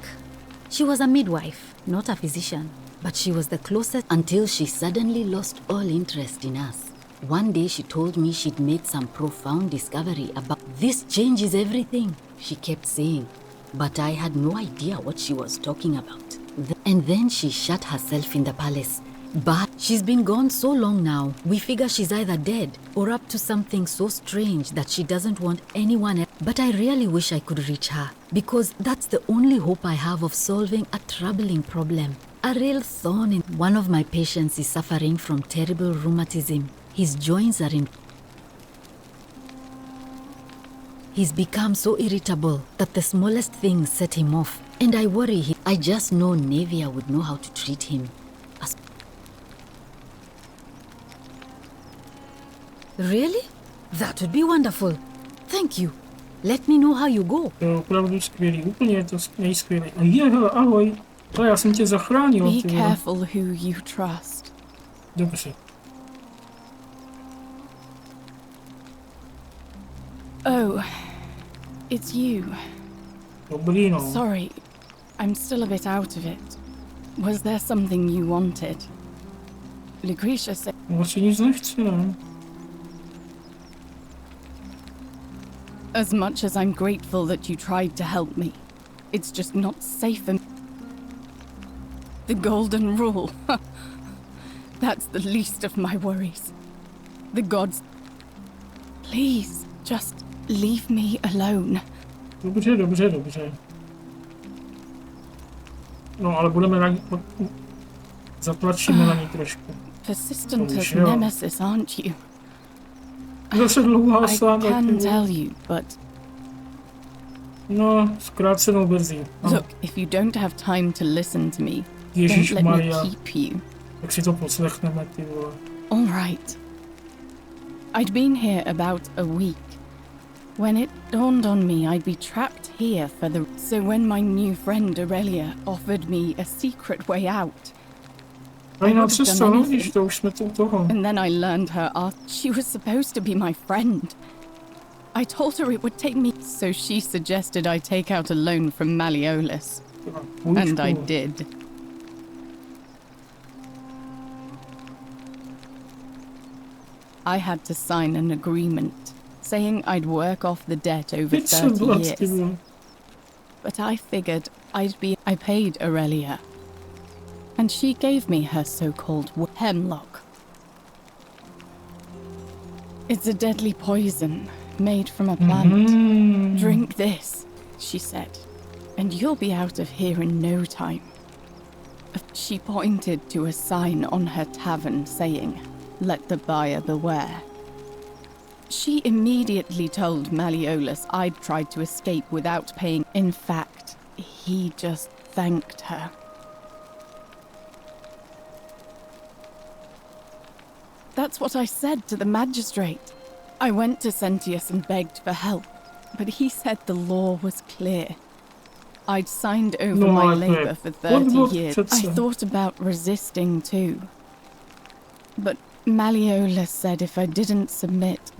She was a midwife, not a physician, but she was the closest until she suddenly lost all interest in us. One day she told me she'd made some profound discovery about this changes everything, she kept saying, but I had no idea what she was talking about. And then she shut herself in the palace. But she's been gone so long now, we figure she's either dead or up to something so strange that she doesn't want anyone else. But I really wish I could reach her, because that's the only hope I have of solving a troubling problem. A real thorn in... One of my patients is suffering from terrible rheumatism. His joints are in... He's become so irritable that the smallest things set him off. And I worry I just know Nevia would know how to treat him. Really? That would be wonderful. Thank you. Let me know how you go. To je opravdu skvělý, úplně je to nejskvělý. A hele, ahoj. Ale já jsem tě zachránil. Be careful who you trust. Dobře. Oh, it's you. Dobrý, no. Sorry, I'm still a bit out of it. Was there something you wanted? Lucretia said... Asi nic nechci, ne? As much as I'm grateful that you tried to help me, it's just not safe and... The golden rule. That's the least of my worries. The gods... Please, just leave me alone. Dobře, dobře, dobře. No, ale budeme na ní... Zatlačíme na ní trošku. Persistent as nemesis, aren't you? Zase dlouhá I sága. can tell you, but... No, zkrácenou verzi. Look, if you don't have time to listen to me, Ježíš don't let me Maria. keep you. Tak si to poslechneme, ty vole. All right. I'd been here about a week when it dawned on me I'd be trapped here for the... So when my new friend Aurelia offered me a secret way out, I would have done anything. And then I learned her art. She was supposed to be my friend. I told her it would take me... So she suggested I take out a loan from Malleolus. And I did. I had to sign an agreement saying I'd work off the debt over 30 years. But I figured I paid Aurelia. And she gave me her so-called hemlock. It's a deadly poison made from a plant. Drink this, she said, and you'll be out of here in no time. She pointed to a sign on her tavern saying, "Let the buyer beware." She immediately told Malleolus I'd tried to escape without paying. In fact, he just thanked her. That's what I said to the magistrate. I went to Sentius and begged for help, but he said the law was clear. I'd signed over my labor for 30 years. I thought about resisting too. But Malleolus said if I didn't submit,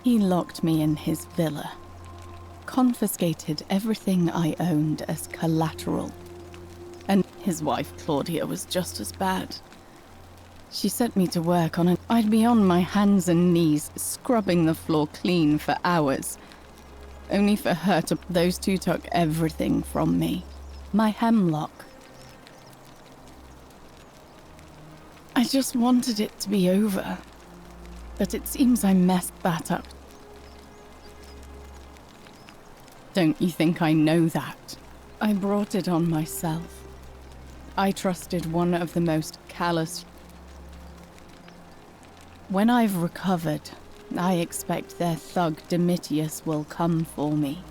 He locked me in his villa, confiscated everything I owned as collateral. And his wife Claudia was just as bad. She sent me to work on it. I'd be on my hands and knees, scrubbing the floor clean for hours. Only for her to... Those two took everything from me. My hemlock. I just wanted it to be over. But it seems I messed that up. Don't you think I know that? I brought it on myself. I trusted one of the most callous... When I've recovered, I expect their thug Domitius will come for me.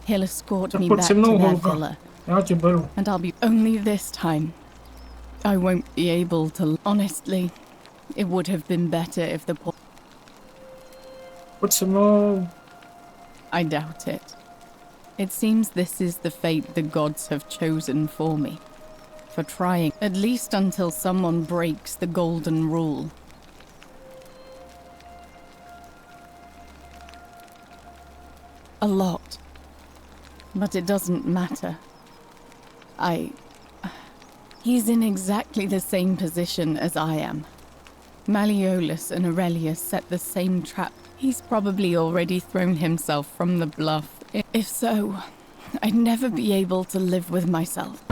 He'll escort me back to their villa. And I'll be... Only this time, I won't be able to... Honestly, it would have been better if the... What's more? I doubt it. It seems this is the fate the gods have chosen for me. For trying, at least until someone breaks the golden rule. A lot. But it doesn't matter. He's in exactly the same position as I am. Malleolus and Aurelius set the same trap. He's probably already thrown himself from the bluff. If so, I'd never be able to live with myself.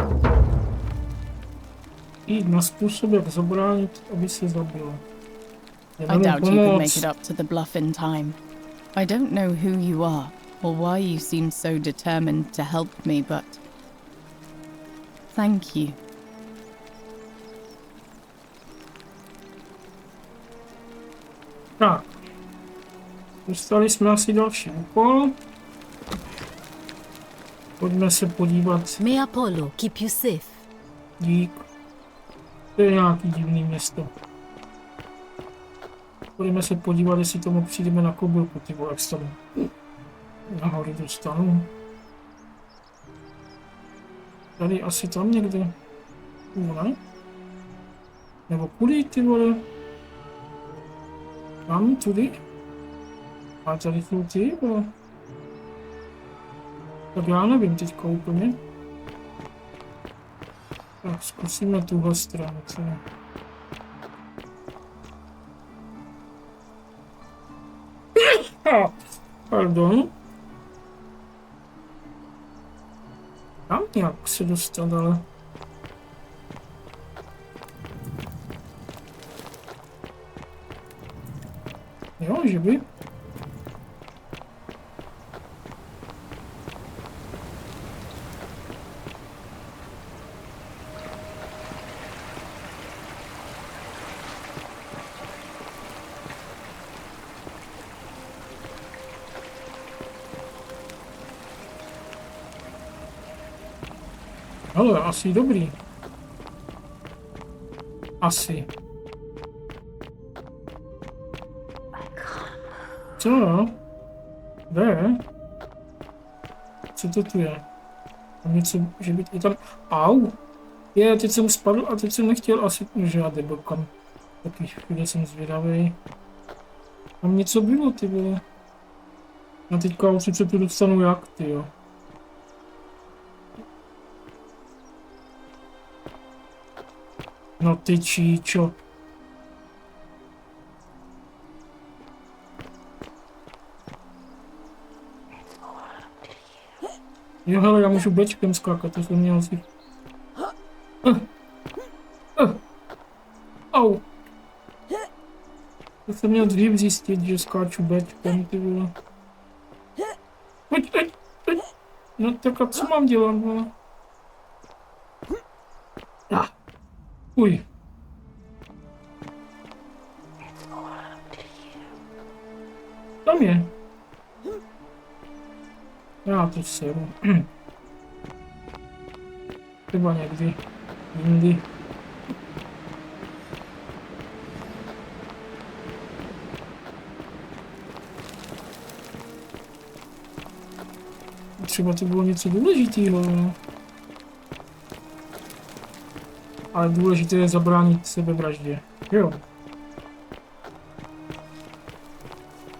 I na způsob, jak zabránit, aby se zabil. I doubt you could make it up to the bluff in time. I don't know who you are, or why you seem so determined to help me, but... Thank you. Tak. Dostali jsme asi další úkol. Pojďme se podívat. May Apollo keep you safe. Dík. To je nějaký divný město. Pojďme se podívat, jestli tomu přijdeme na kobylku, ty vole, jak se tam Nahoru dostanu. Tady asi tam někde. Ne? Nebo kudy, ty vole? Tam, tudy? A tady jsou ty, vole. Tak já nevím teďka úplně. Tak zkusíme tuhle stranu, co ne? Pardon. Tam nějak se dostat, ale... Jo, že by? Ale asi dobrý. Asi. Co? Kde? Co to tu je? Tam něco, že by i tam... Au! Je, teď jsem spadl a teď jsem nechtěl asi... Že já debokam. Taky chvíli jsem zvědavý. Tam něco bylo, ty vole. A teďka už se tu dostanu jak, ty jo. No ty číčo. Jo, hele, já můžu bečkem skákat, to jsem měl si... Au. To jsem měl dřív zjistit, že skáču bečkem, ty vole. Pojď. No tak a co mám dělat, vole? Uj. Tam je. Já to seru. Třeba někdy. Jindy. Třeba to bylo něco důležitého, no. Ale důležité je zabránit sebevraždě. Jo.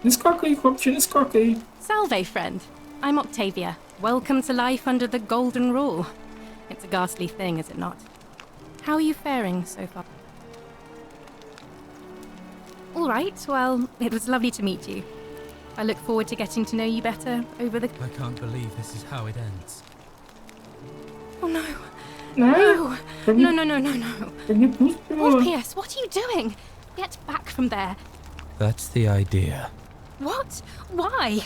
Neskákej, chlapče, neskákej. Salve, friend. I'm Octavia. Welcome to life under the Golden Rule. It's a ghastly thing, is it not? How are you faring so far? All right, well, it was lovely to meet you. I look forward to getting to know you better over the... I can't believe this is how it ends. Oh no. No. No. Orpheus, what are you doing? Get back from there. That's the idea. What? Why?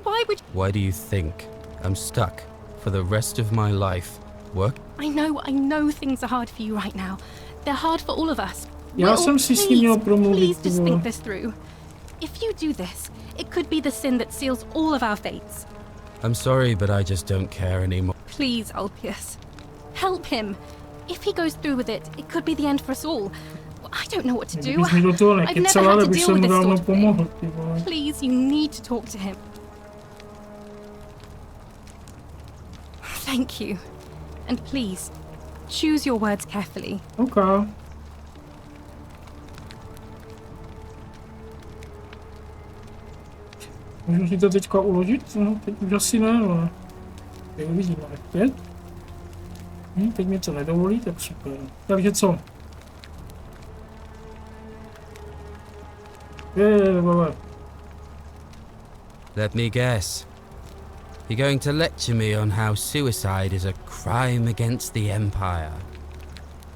Why would... Why do you think I'm stuck for the rest of my life? Work? I know things are hard for you right now. They're hard for all of us. Já jsem si s ním měl promluvit. Please just think this through. If you do this, it could be the sin that seals all of our fates. I'm sorry, but I just don't care anymore. Please, Ulpius. Help him. If he goes through with it, it could be the end for us all. I don't know what to do. I've never had to deal with this sort of thing. Please, you need to talk to him. Thank you. And please, choose your words carefully. Okay. Můžu si to teďka uložit? No, teď už asi ne, ale... Teď uvidíme, teď. Teď mě to nedovolí, tak super. Takže co? Vole. Let me guess. You're going to lecture me on how suicide is a crime against the Empire.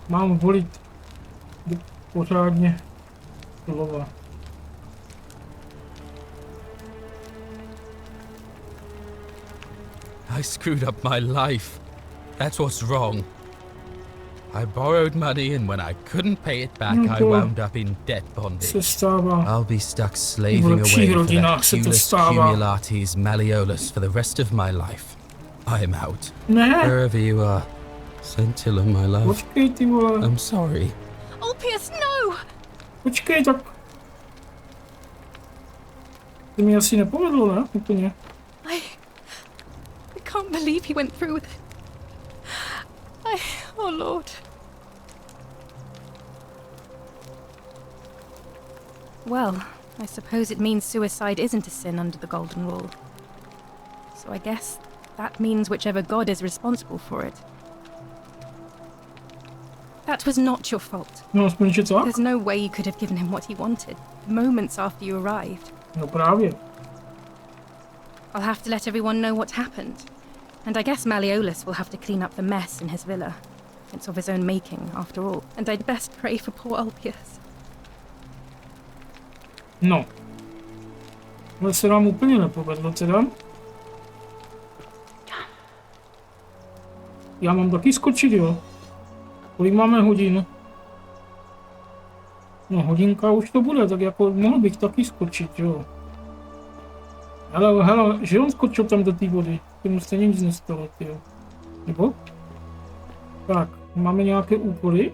Mám volit pořádně slova. I screwed up my life. That's what's wrong. I borrowed money, and when I couldn't pay it back, I wound up in debt bondage. I'll be stuck slaving away for that Culus Cumulatis Malleolus for the rest of my life. I am out. Wherever you are, Scintilla, my love. I'm sorry. Ulpius, no! Počkej, tak... To mi asi nepovedlo, ne? Úplně. can't believe he went through with it. Oh Lord. Well, I suppose it means suicide isn't a sin under the Golden Rule. So I guess that means whichever god is responsible for it. That was not your fault. No, aspoň, že tak? There's no way you could have given him what he wanted, moments after you arrived. No právě. I'll have to let everyone know what happened. And I guess Malleolus will have to clean up the mess in his villa. It's of his own making, after all. And I'd best pray for poor Ulpius. No. Ale se nám úplně nepovedlo teda. Já mám taky skočit, jo? Kolik máme hodin? No hodinka už to bude, tak jako mohl bych taky skočit, jo. Hele, že on skočil tam do té vody, tomu stejně nic nestalo, jo. Nebo? Tak, máme nějaké úkoly?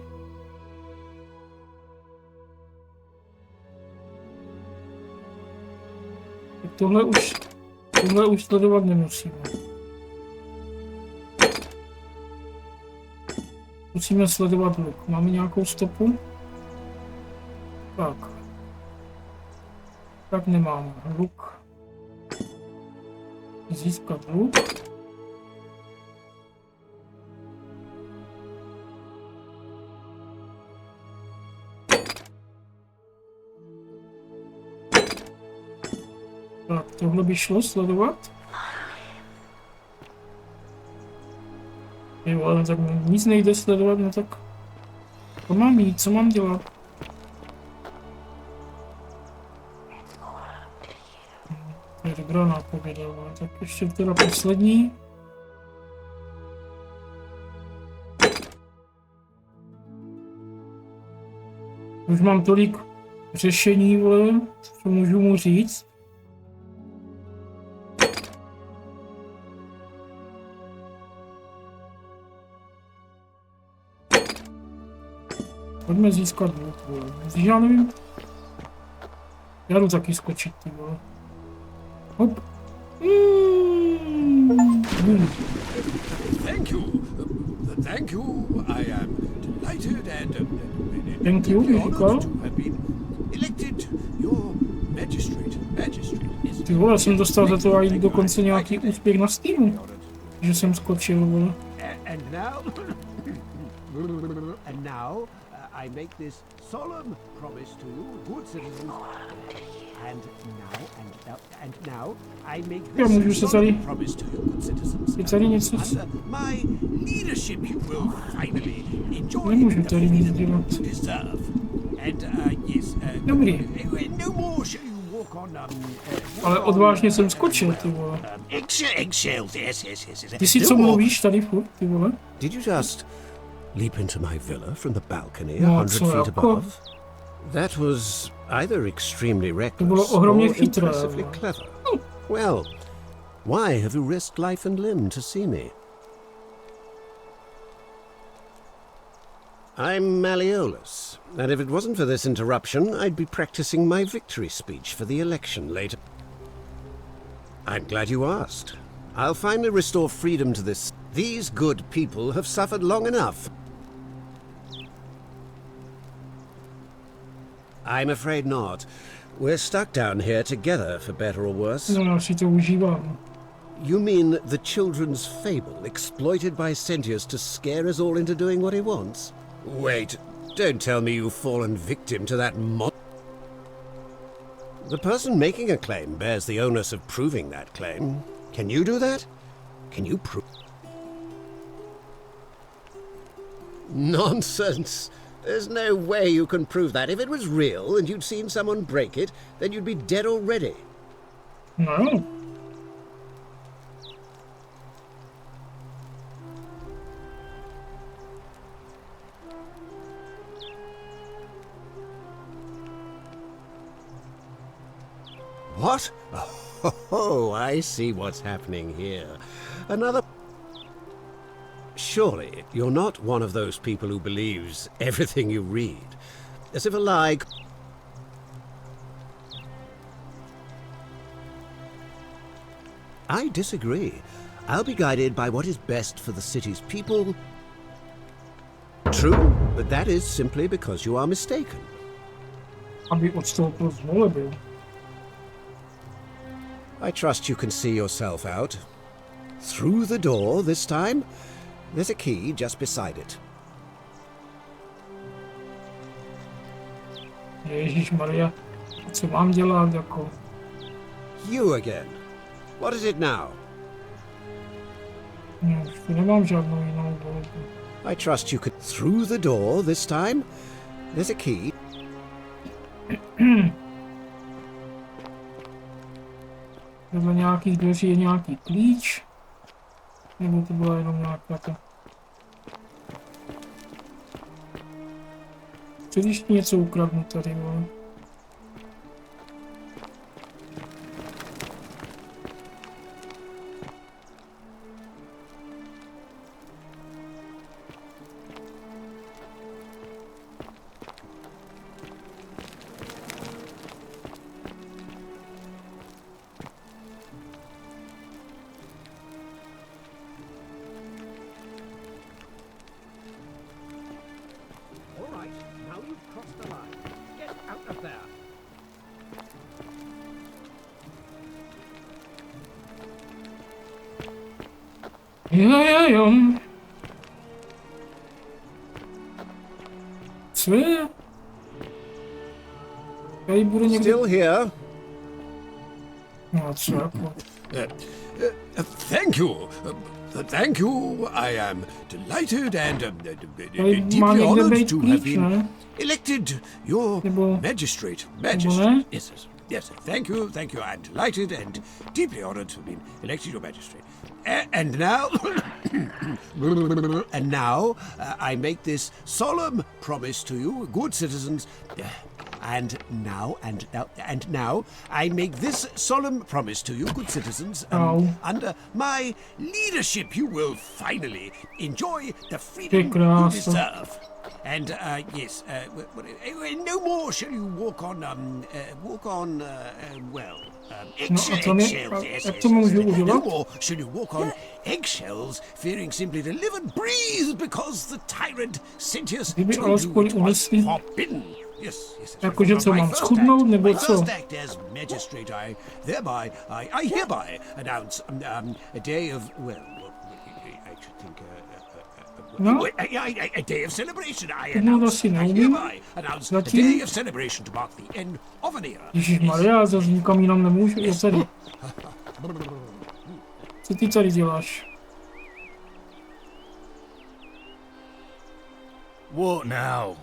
Tohle už sledovat nemusíme. Musíme sledovat luk. Máme nějakou stopu? Tak. Tak nemáme. Luk. Získat luk. Tak, tohle by šlo sledovat. Jo, ale tak nic nejde sledovat, no tak to mám jít, co mám dělat? To je dobrá nápověda, ale tak ještě teda poslední. Už mám tolik řešení, vole, co můžu mu říct. Pojďme získat luk, vole. Já nevím. Já jdu taky skočit, ty vole. Hop. Thank you. Thank you. I am delighted and Thank you, to have been elected your magistrate. Ty vole, jsem dostal za to i dokonce nějaký úspěch na Steamu. Že jsem skočil, vole. And now I make this solemn promise to you, good citizens. And now I make this solemn promise to you, good citizens. Under my leadership you will finally enjoy the deserve. And yes, no more shall you walk on. Ale odvážně jsem skočil, ty vole. Eggshells, yes. Ty si co mluvíš tady furt, ty vole? Did you just leap into my villa from the balcony 100 feet above? That was either extremely reckless or impressively clever. Well, why have you risked life and limb to see me? I'm Malleolus, and if it wasn't for this interruption, I'd be practicing my victory speech for the election later. I'm glad you asked. I'll finally restore freedom to this. These good people have suffered long enough. I'm afraid not. We're stuck down here together, for better or worse. No, si to užívám. You mean the children's fable, exploited by Sentius to scare us all into doing what he wants? Wait, don't tell me you've fallen victim to that The person making a claim bears the onus of proving that claim. Can you do that? Can you prove? Nonsense! There's no way you can prove that. If it was real and you'd seen someone break it, then you'd be dead already. No. What? Oh, I see what's happening here. Another... Surely, you're not one of those people who believes everything you read. As if a lie... I disagree. I'll be guided by what is best for the city's people. True, but that is simply because you are mistaken. Aby odstoupil z volby. I trust you can see yourself out. Through the door this time. There's a key just beside it. Ježišmarja, co mám dělat jako? You again. What is it now? No, už tu nemám žádnou jinou volbu. I trust you could. Through the door this time. There's a key. Vedle nějakých dveří je nějaký klíč. Nebo to byla jenom nějaká ta... Co když něco ukradnu tady, vole? Jo. Co je? Tady bude někde... Still here. No, co jako? Thank you. Thank you. I am delighted and deeply honored to have been elected your magistrate. Yes, thank you. I'm delighted and deeply honored to have been elected your magistrate. And now, I make this solemn promise to you, good citizens. And now, I make this solemn promise to you, good citizens. Under my leadership, you will finally enjoy the freedom you deserve. And yes, no more shall you walk on eggshells. Yes. No more shall you walk on eggshells, fearing simply to live and breathe because the tyrant Sentius told you it was forbidden. Yes. Jakože co, mám schudnout, nebo co? First act as magistrate, I hereby announce a day of, well, I should think, a day of celebration. I hereby announce a day of celebration to mark the end of an era. Ježišmarja, zase nikam jinam nemůžu, je tady. Co ty tady děláš? What now?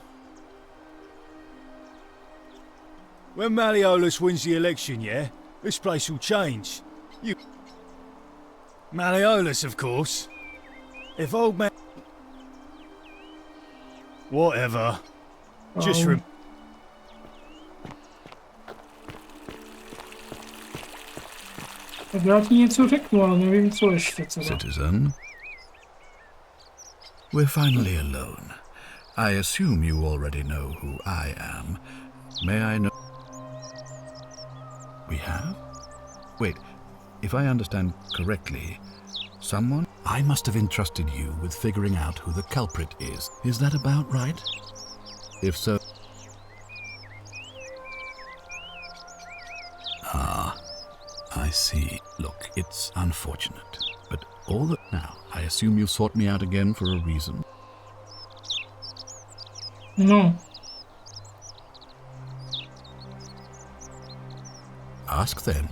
When Malleolus wins the election, yeah? This place will change. Malleolus, of course. If old man... Whatever. Just Tak já ti něco řeknu, ale nevím, co ještě. Citizen, we're finally alone. I assume you already know who I am. May I know... We have? Wait, if I understand correctly, someone... I must have entrusted you with figuring out who the culprit is. Is that about right? If so... Ah, I see. Look, it's unfortunate, but all that... Now, I assume you've sought me out again for a reason? No. Ask then.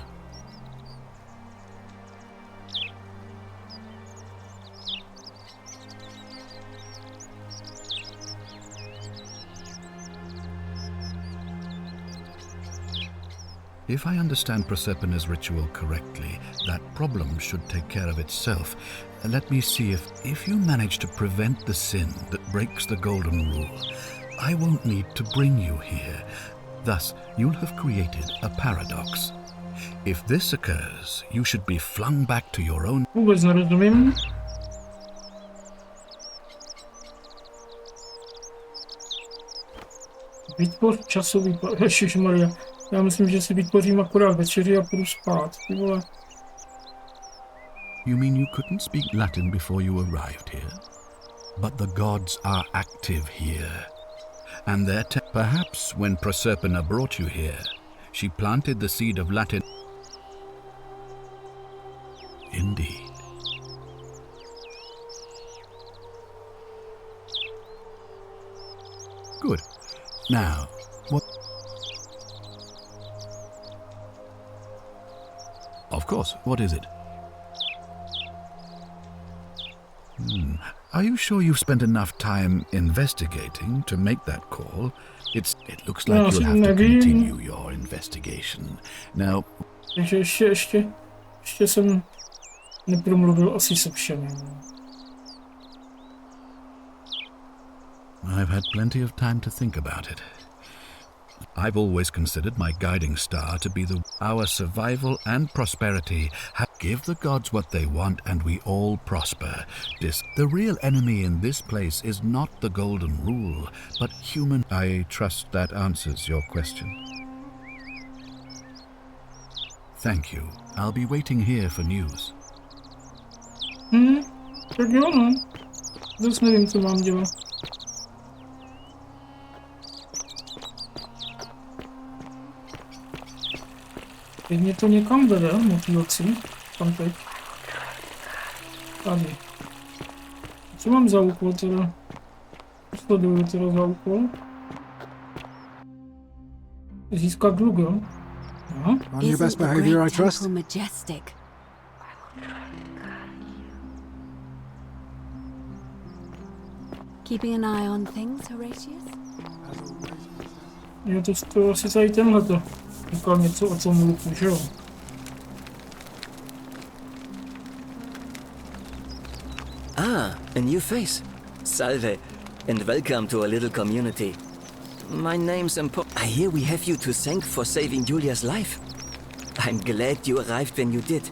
If I understand Proserpina's ritual correctly, that problem should take care of itself. Let me see if you manage to prevent the sin that breaks the golden rule, I won't need to bring you here. Thus, you'll have created a paradox. If this occurs, you should be flung back to your own... Vůbec nerozumím. Vytvoř časový... Ježišmarja. Já myslím, že si vytvořím akorát večeři a půjdu spát. Ty vole. You mean you couldn't speak Latin before you arrived here? But the gods are active here. And perhaps when Proserpina brought you here, she planted the seed of Latin. Indeed. Good. Now, what? Of course, what is it? Are you sure you've spent enough time investigating to make that call? It looks like you'll have to continue your investigation. Now... Ještě jsem nepromluvil asi se všemi. I've had plenty of time to think about it. I've always considered my guiding star to be our survival and prosperity. Give the gods what they want and we all prosper. The real enemy in this place is not the golden rule, but human... I trust that answers your question. Thank you. I'll be waiting here for news. Tak jo, no. Dost nevím, co mám dělat. Teď mě to někam vede, motýlci. Tam teď. Tady. Co mám za úkol teda? Sleduju teda za úkol. Získat dluh, jo? Aha. On your best behavior, I trust. Majestic. Keeping an eye on things, Horatius? Jo, to asi tady tenhleto. Říkal něco o tom luku, že jo? Ah, a new face. Salve, and welcome to a little community. My name's I hear we have you to thank for saving Julia's life. I'm glad you arrived when you did.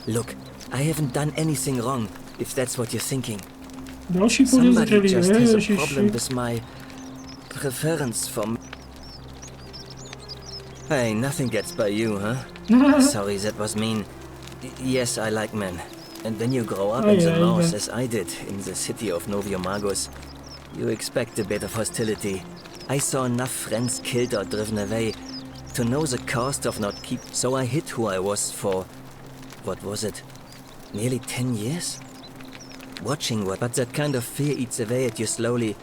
Look, I haven't done anything wrong, if that's what you're thinking. Somebody just has a problem with my preference for... Hey, nothing gets by you, huh? Sorry, that was mean. Yes, I like men. And when you grow up in the north, as I did, in the city of Noviomagus, you expect a bit of hostility. I saw enough friends killed or driven away to know the cost of not keep... So I hid who I was for... What was it? Nearly 10 years? Watching what... But that kind of fear eats away at you slowly,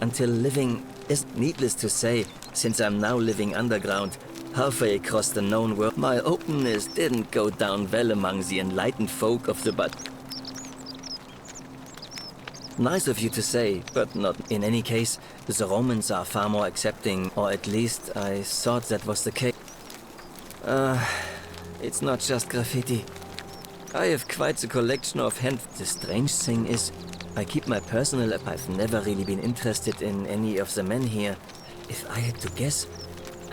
until living is needless to say, since I'm now living underground, halfway across the known world, my openness didn't go down well among the enlightened folk of the Nice of you to say, but not in any case. The Romans are far more accepting, or at least I thought that was the case. It's not just graffiti. I have quite a collection of The strange thing is, I keep my personal... I've never really been interested in any of the men here. If I had to guess,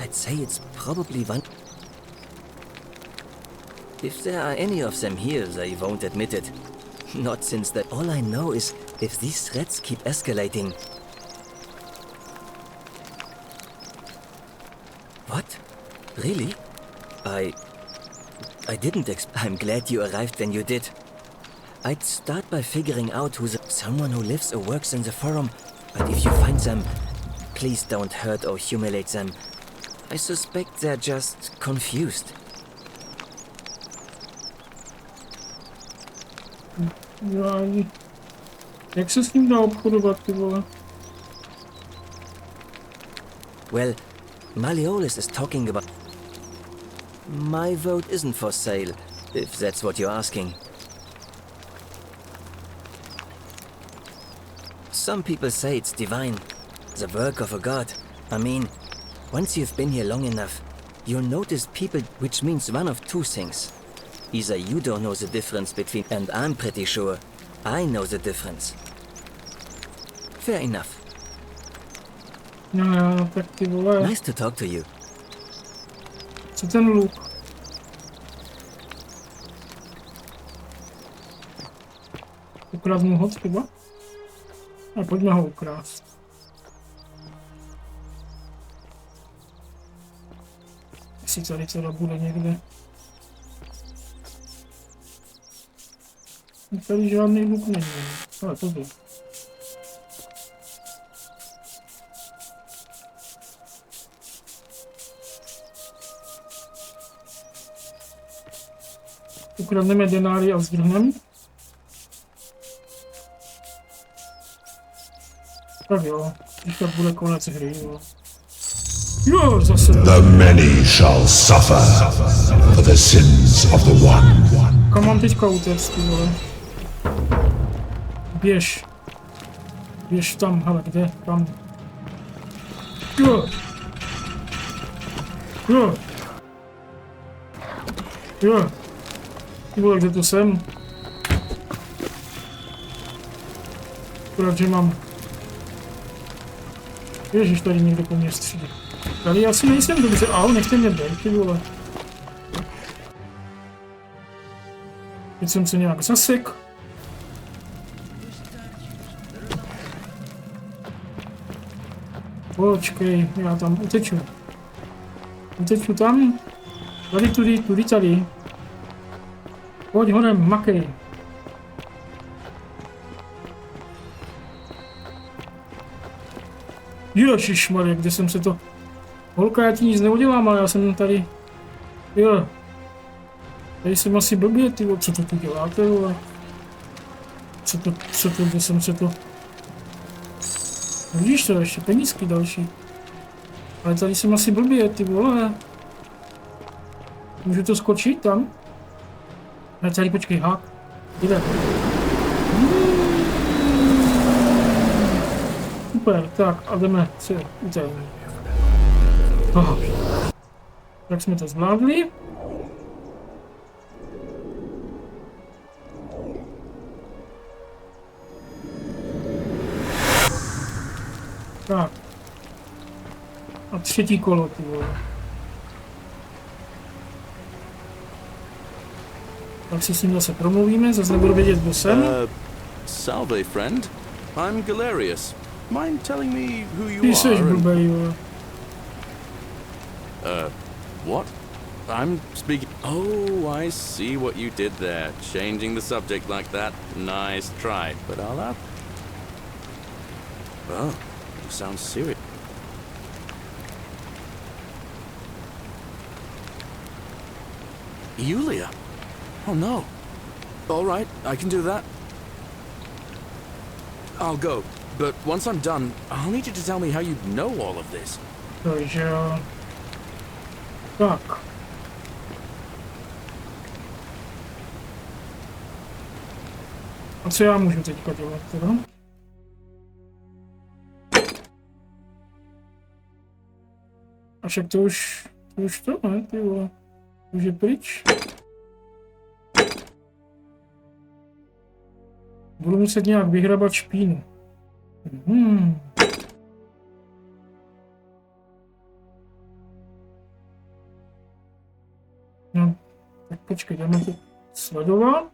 I'd say it's probably one... If there are any of them here, they won't admit it. Not since that. All I know is, if these threats keep escalating... What? Really? I didn't I'm glad you arrived when you did. I'd start by figuring out who's someone who lives or works in the forum, but if you find them, please don't hurt or humiliate them. I suspect they're just confused. Jak se s ním dá obchodovat, ty vole? Well, Malleolus is talking about... My vote isn't for sale, if that's what you're asking. Some people say it's divine, the work of a god. I mean, once you've been here long enough, you'll notice people, which means one of two things. Either you don't know the difference between, and I'm pretty sure I know the difference. Fair enough. No, tak ty vole. Nice to talk to you. Co ten luk? Ukradnu ho třeba? A pojďme ho ukrást. Jestli tady teda bude někde. Tady žádný luk není, ale to byl. Ukradneme denáry a zdrhneme. Tak jo, když tak bude konec hry, jo. Jo, zase. The many shall suffer for the sins of the one. Kam mám teďka utéct, ty vole? Běž. Běž tam, hele, kde? Tam. Jo. Jo. Jo. Ty vole, kde to jsem? Akorát, že mám... Ježiš, tady někdo po mě střílí. Tady asi nejsem dobře, ale nechte mě být, ty vole. Teď jsem se nějak zasek. Počkej, já tam uteču. Uteču tam. Tady, tady. Pojď honem, makej. Ježišmarja, kde jsem se to... Holka, já ti nic neudělám, ale já jsem tady... Jo. Tady jsem asi blbě, ty vole, co to tu děláte, vole? Co to, kde jsem se to... Vidíš to, ještě penízky další. Ale tady jsem asi blbě, ty vole. Můžu to skočit tam? Ne, tady počkej, hák. Jde. Super, tak a jdeme se utéct. Oh. Tak jsme to zvládli. Tak. A třetí kolo, ty vole. Tak si s ním zase promluvíme, zase nebudu vědět, kdo jsem. Salve, friend. I'm Galerius. Mind telling me who you Ty seš are? blbej, jo. What? I'm speaking... Oh, I see what you did there. Changing the subject like that. Nice try. But I'll have... Well, you sound serious. Yulia? Oh no. All right, I can do that. I'll go, but once I'm done, I'll need you to tell me how you know all of this. Takže... Tak. A co já můžu teďka dělat teda? A však to už to, ne, ty vole. Už je pryč. Budu muset nějak vyhrabat špínu. No, tak počkej, jdeme to sledovat.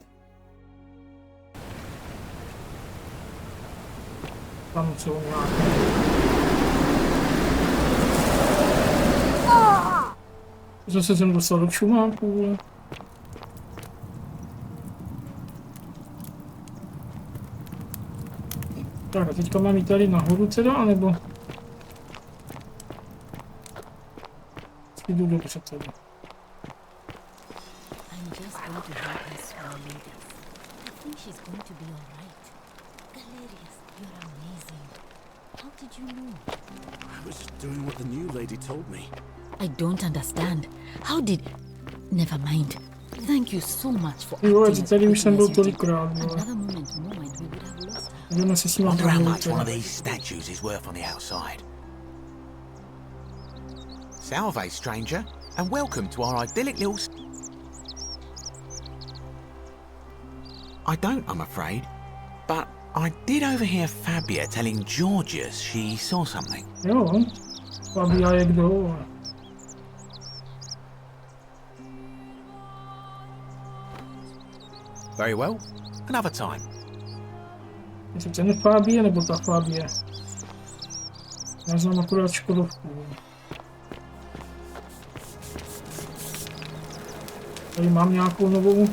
Tam jsou nějaké... Zase jsem dostal do čumáku. Tak a teďka mám jít tady nahoru teda, anebo... Jdu dobře tady. I was just doing what the new lady told me. I don't understand. How did... Never mind. Thank you so much for acting. Tady už jsem byl tolikrát, Another moment more and we would have lost her. Jdeme si s ním wonder how much one of these statues is worth on the outside. Salve, stranger, and welcome to our idyllic little... I don't, I'm afraid, but I did overhear Fabia telling Georgius she saw something. Jo, Fabia je kdo? Very well, another time. Jestli ten Fabie nebo ta Fabie? Já znám akorát Škodovku. Tady mám nějakou novou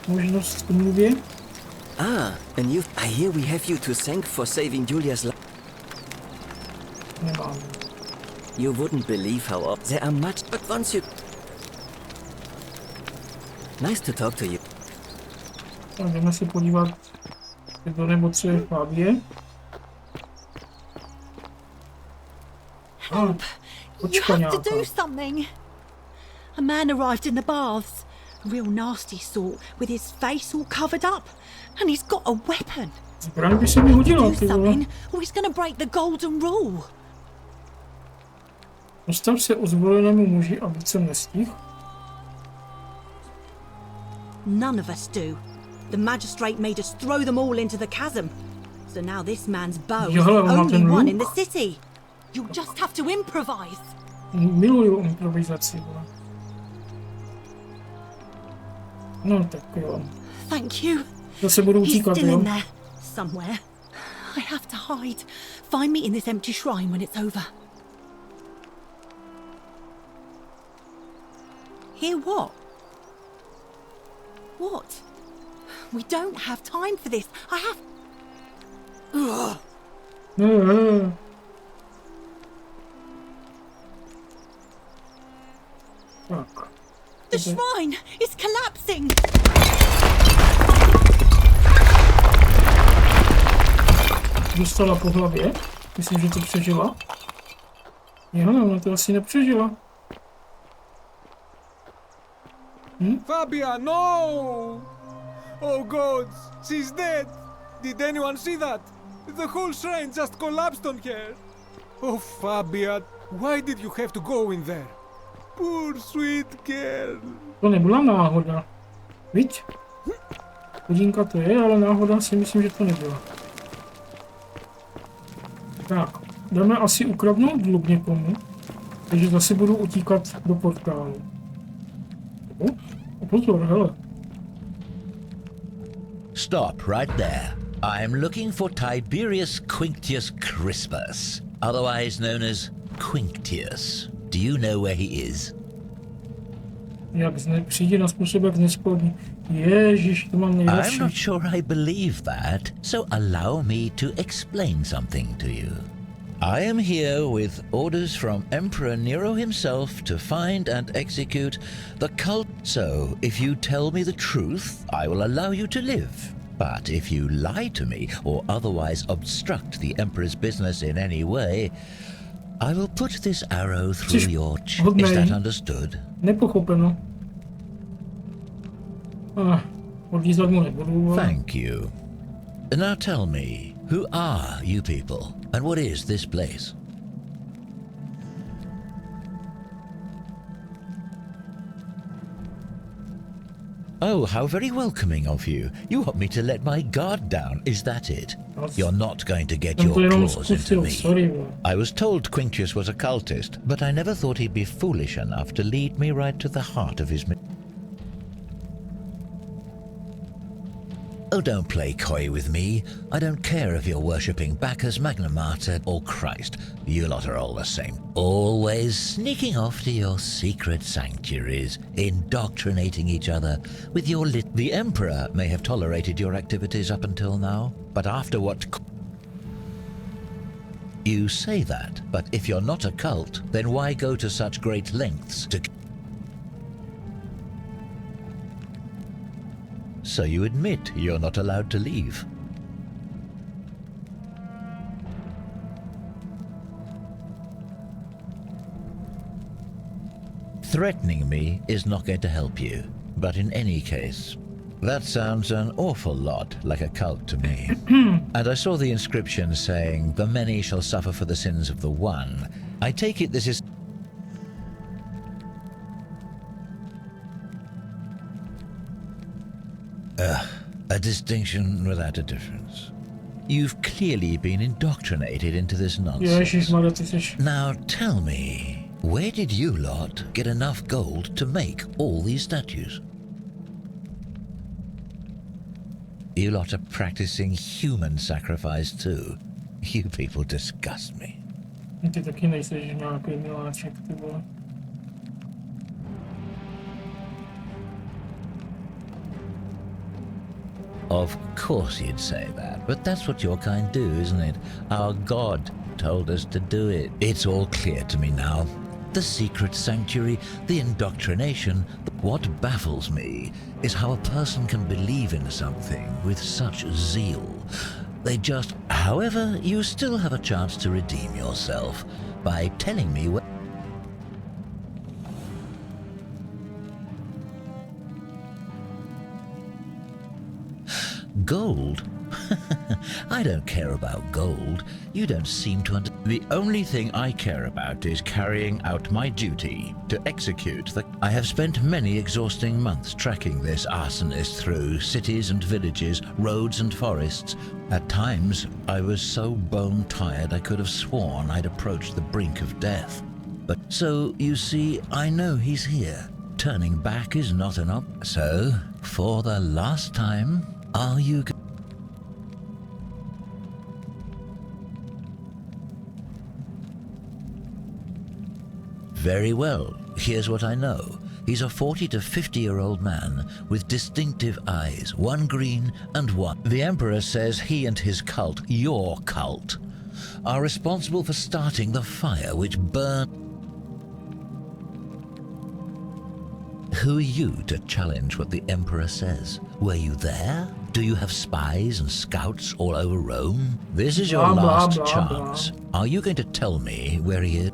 možnost k mluvě. And I hear we have you to thank for saving Julia's life. Nemám. You wouldn't believe how there are much, but once you... Nice to talk to you. Tak jdeme se podívat, kdo nebo co je Fabie. Help! You have to do something. A man arrived in the baths. A real nasty sort, with his face all covered up. And he's got a weapon. Zbraň by se mi hodila, Do something, or he's gonna break the golden rule. Postav se ozbrojenému muži, aby jsem nestihl. None of us do. The magistrate made us throw them all into the chasm. So now this man's bow is the only one in the city. You'll just have to improvise. Miluju improvizaci. No tak jo. Thank you. Zase budu utíkat, still jo? in there, somewhere. I have to hide. Find me in this empty shrine when it's over. Hear what? What? We don't have time for this. I have... Ugh. The shrine is collapsing. Dostala po hlavě. Myslím, že to přežila. Jo, no to asi nepřežila. Fabia, no! Oh God, she's dead! Did anyone see that? The whole shrine just collapsed on her. Oh Fabia, why did you have to go in there? Poor sweet girl. To nebyla náhoda. Viď? Chudinka to je, ale náhoda si myslím, že to nebyla. Tak, jdeme asi ukradnout dluh někomu, takže zase budu utíkat do portálu. Pozor, hele. Stop right there. I'm looking for Tiberius Quinctius Crispus, otherwise known as Quinctius. Do you know where he is? Přijde na způsob, jak nespodní. Ježiš, to mám nejlepší. I'm not sure I believe that, so allow me to explain something to you. I am here with orders from Emperor Nero himself to find and execute the cult. So, if you tell me the truth, I will allow you to live. But if you lie to me or otherwise obstruct the Emperor's business in any way, I will put this arrow through your chest. Is that understood? Nepochopeno. Odlízat mu nebudu. Thank you. Now tell me, who are you people, and what is this place? Oh, how very welcoming of you. You want me to let my guard down, is that it? You're not going to get your claws into me. I was told Quinctius was a cultist, but I never thought he'd be foolish enough to lead me right to the heart of his... Oh, don't play coy with me. I don't care if you're worshipping Bacchus, Magna Mater, or Christ. You lot are all the same. Always sneaking off to your secret sanctuaries, indoctrinating each other with your The Emperor may have tolerated your activities up until now, but after what... You say that, but if you're not a cult, then why go to such great lengths to... So you admit you're not allowed to leave? Threatening me is not going to help you, but in any case, that sounds an awful lot like a cult to me. And I saw the inscription saying, "The many shall suffer for the sins of the one." I take it this is... a distinction without a difference. You've clearly been indoctrinated into this nonsense. Now tell me, where did you lot get enough gold to make all these statues? You lot are practicing human sacrifice too. You people disgust me. Ty taky nejseš nějaký miláček, ty vole. Of course you'd say that, but that's what your kind do, isn't it? Our God told us to do it. It's all clear to me now. The secret sanctuary, the indoctrination. What baffles me is how a person can believe in something with such zeal. They just... However, you still have a chance to redeem yourself by telling me what... Gold? I don't care about gold. You don't seem to understand. The only thing I care about is carrying out my duty to execute the... I have spent many exhausting months tracking this arsonist through cities and villages, roads and forests. At times, I was so bone-tired I could have sworn I'd approached the brink of death. But so, you see, I know he's here. Turning back is not an option. So, for the last time, are you... Very well. Here's what I know. He's a 40 to 50-year-old man with distinctive eyes, one green and one. The Emperor says he and his cult, your cult, are responsible for starting the fire which burned. Who are you to challenge what the Emperor says? Were you there? Do you have spies and scouts all over Rome? This is your last chance. Are you going to tell me where he is?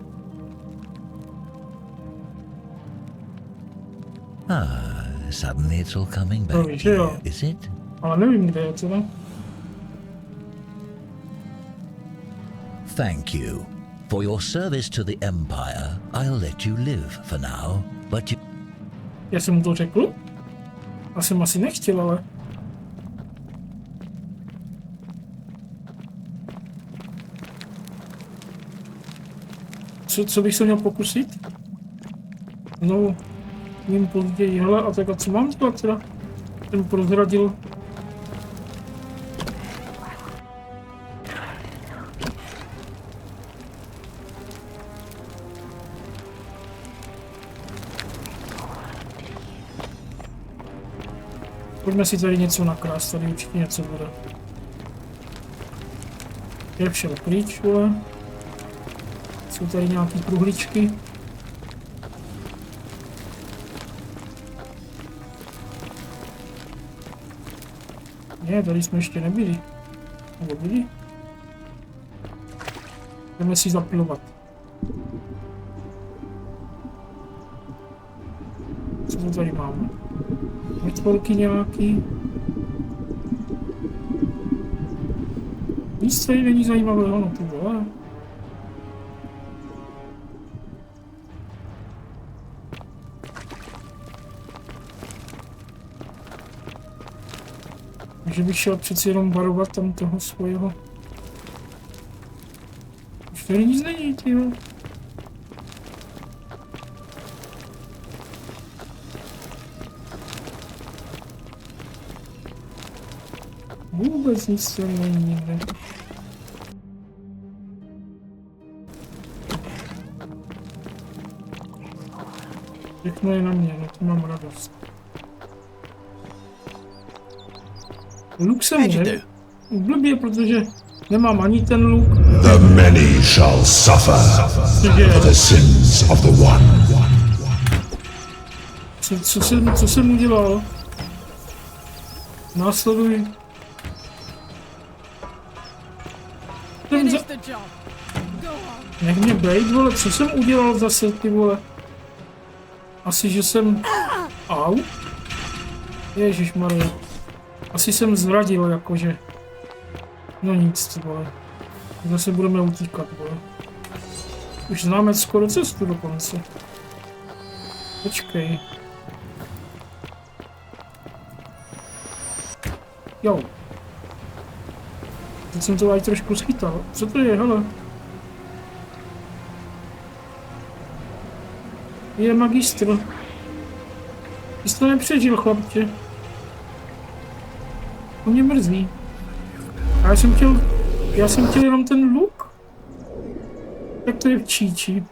Ah, suddenly it's all coming back to you, is it? Ale nevím, kde je teda. Thank you. For your service to the Empire, I'll let you live for now, but you... Já jsem mu to řekl? Já jsem asi nechtěl, ale... Co bych se měl pokusit? No, jim později, hele, a tak a co mám dělat teda? Jsem prozradil. Pojďme si tady něco nakrást, tady určitě něco bude. Je vše pryč, vole. Jsou tady nějaký pruhličky. Ne, tady jsme ještě nebyli. Nebo byli? Jdeme si zapilovat. Co to tady máme? Vytvorky nějaký. Nic tady není zajímavého, no ty vole. Takže bych šel přeci jenom varovat tam toho svého. Už tady nic není, tyjo. Vůbec nic tady není nikde. Všechno je na mě, no to mám radost. Luk jsem měl. Blbě, protože nemám ani ten luk. The many shall suffer for the sins of the one. Co jsem udělal? Následuj. Nech mě bejt, vole, co jsem udělal zase, ty vole? Asi, že jsem... Au? Ježišmarja. Asi jsem zradil, jakože. No nic, ty vole. Zase budeme utíkat, vole. Už známe skoro cestu dokonce. Počkej. Jo. Teď jsem to tady trošku schytal. Co to je, hele? Je magistr. Ty jsi to nepřežil, chlapče. To mě mrzí. A já jsem chtěl jenom ten luk. Jak to je v číči?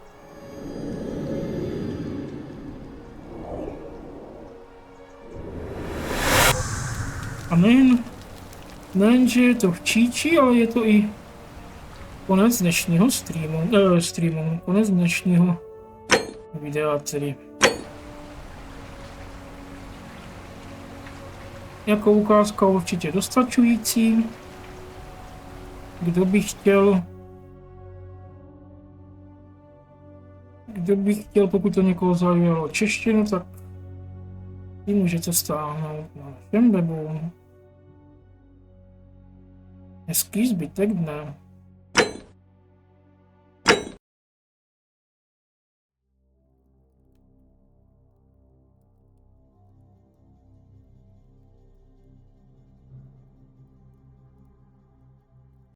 A nejen Nejenže je to v Číči, ale je to i konec dnešního konec dnešního videa tedy. Jako ukázka určitě dostačující. Kdo by chtěl, pokud to někoho zajímalo češtinu, tak ji můžete stáhnout na našem webu. Hezký zbytek dne.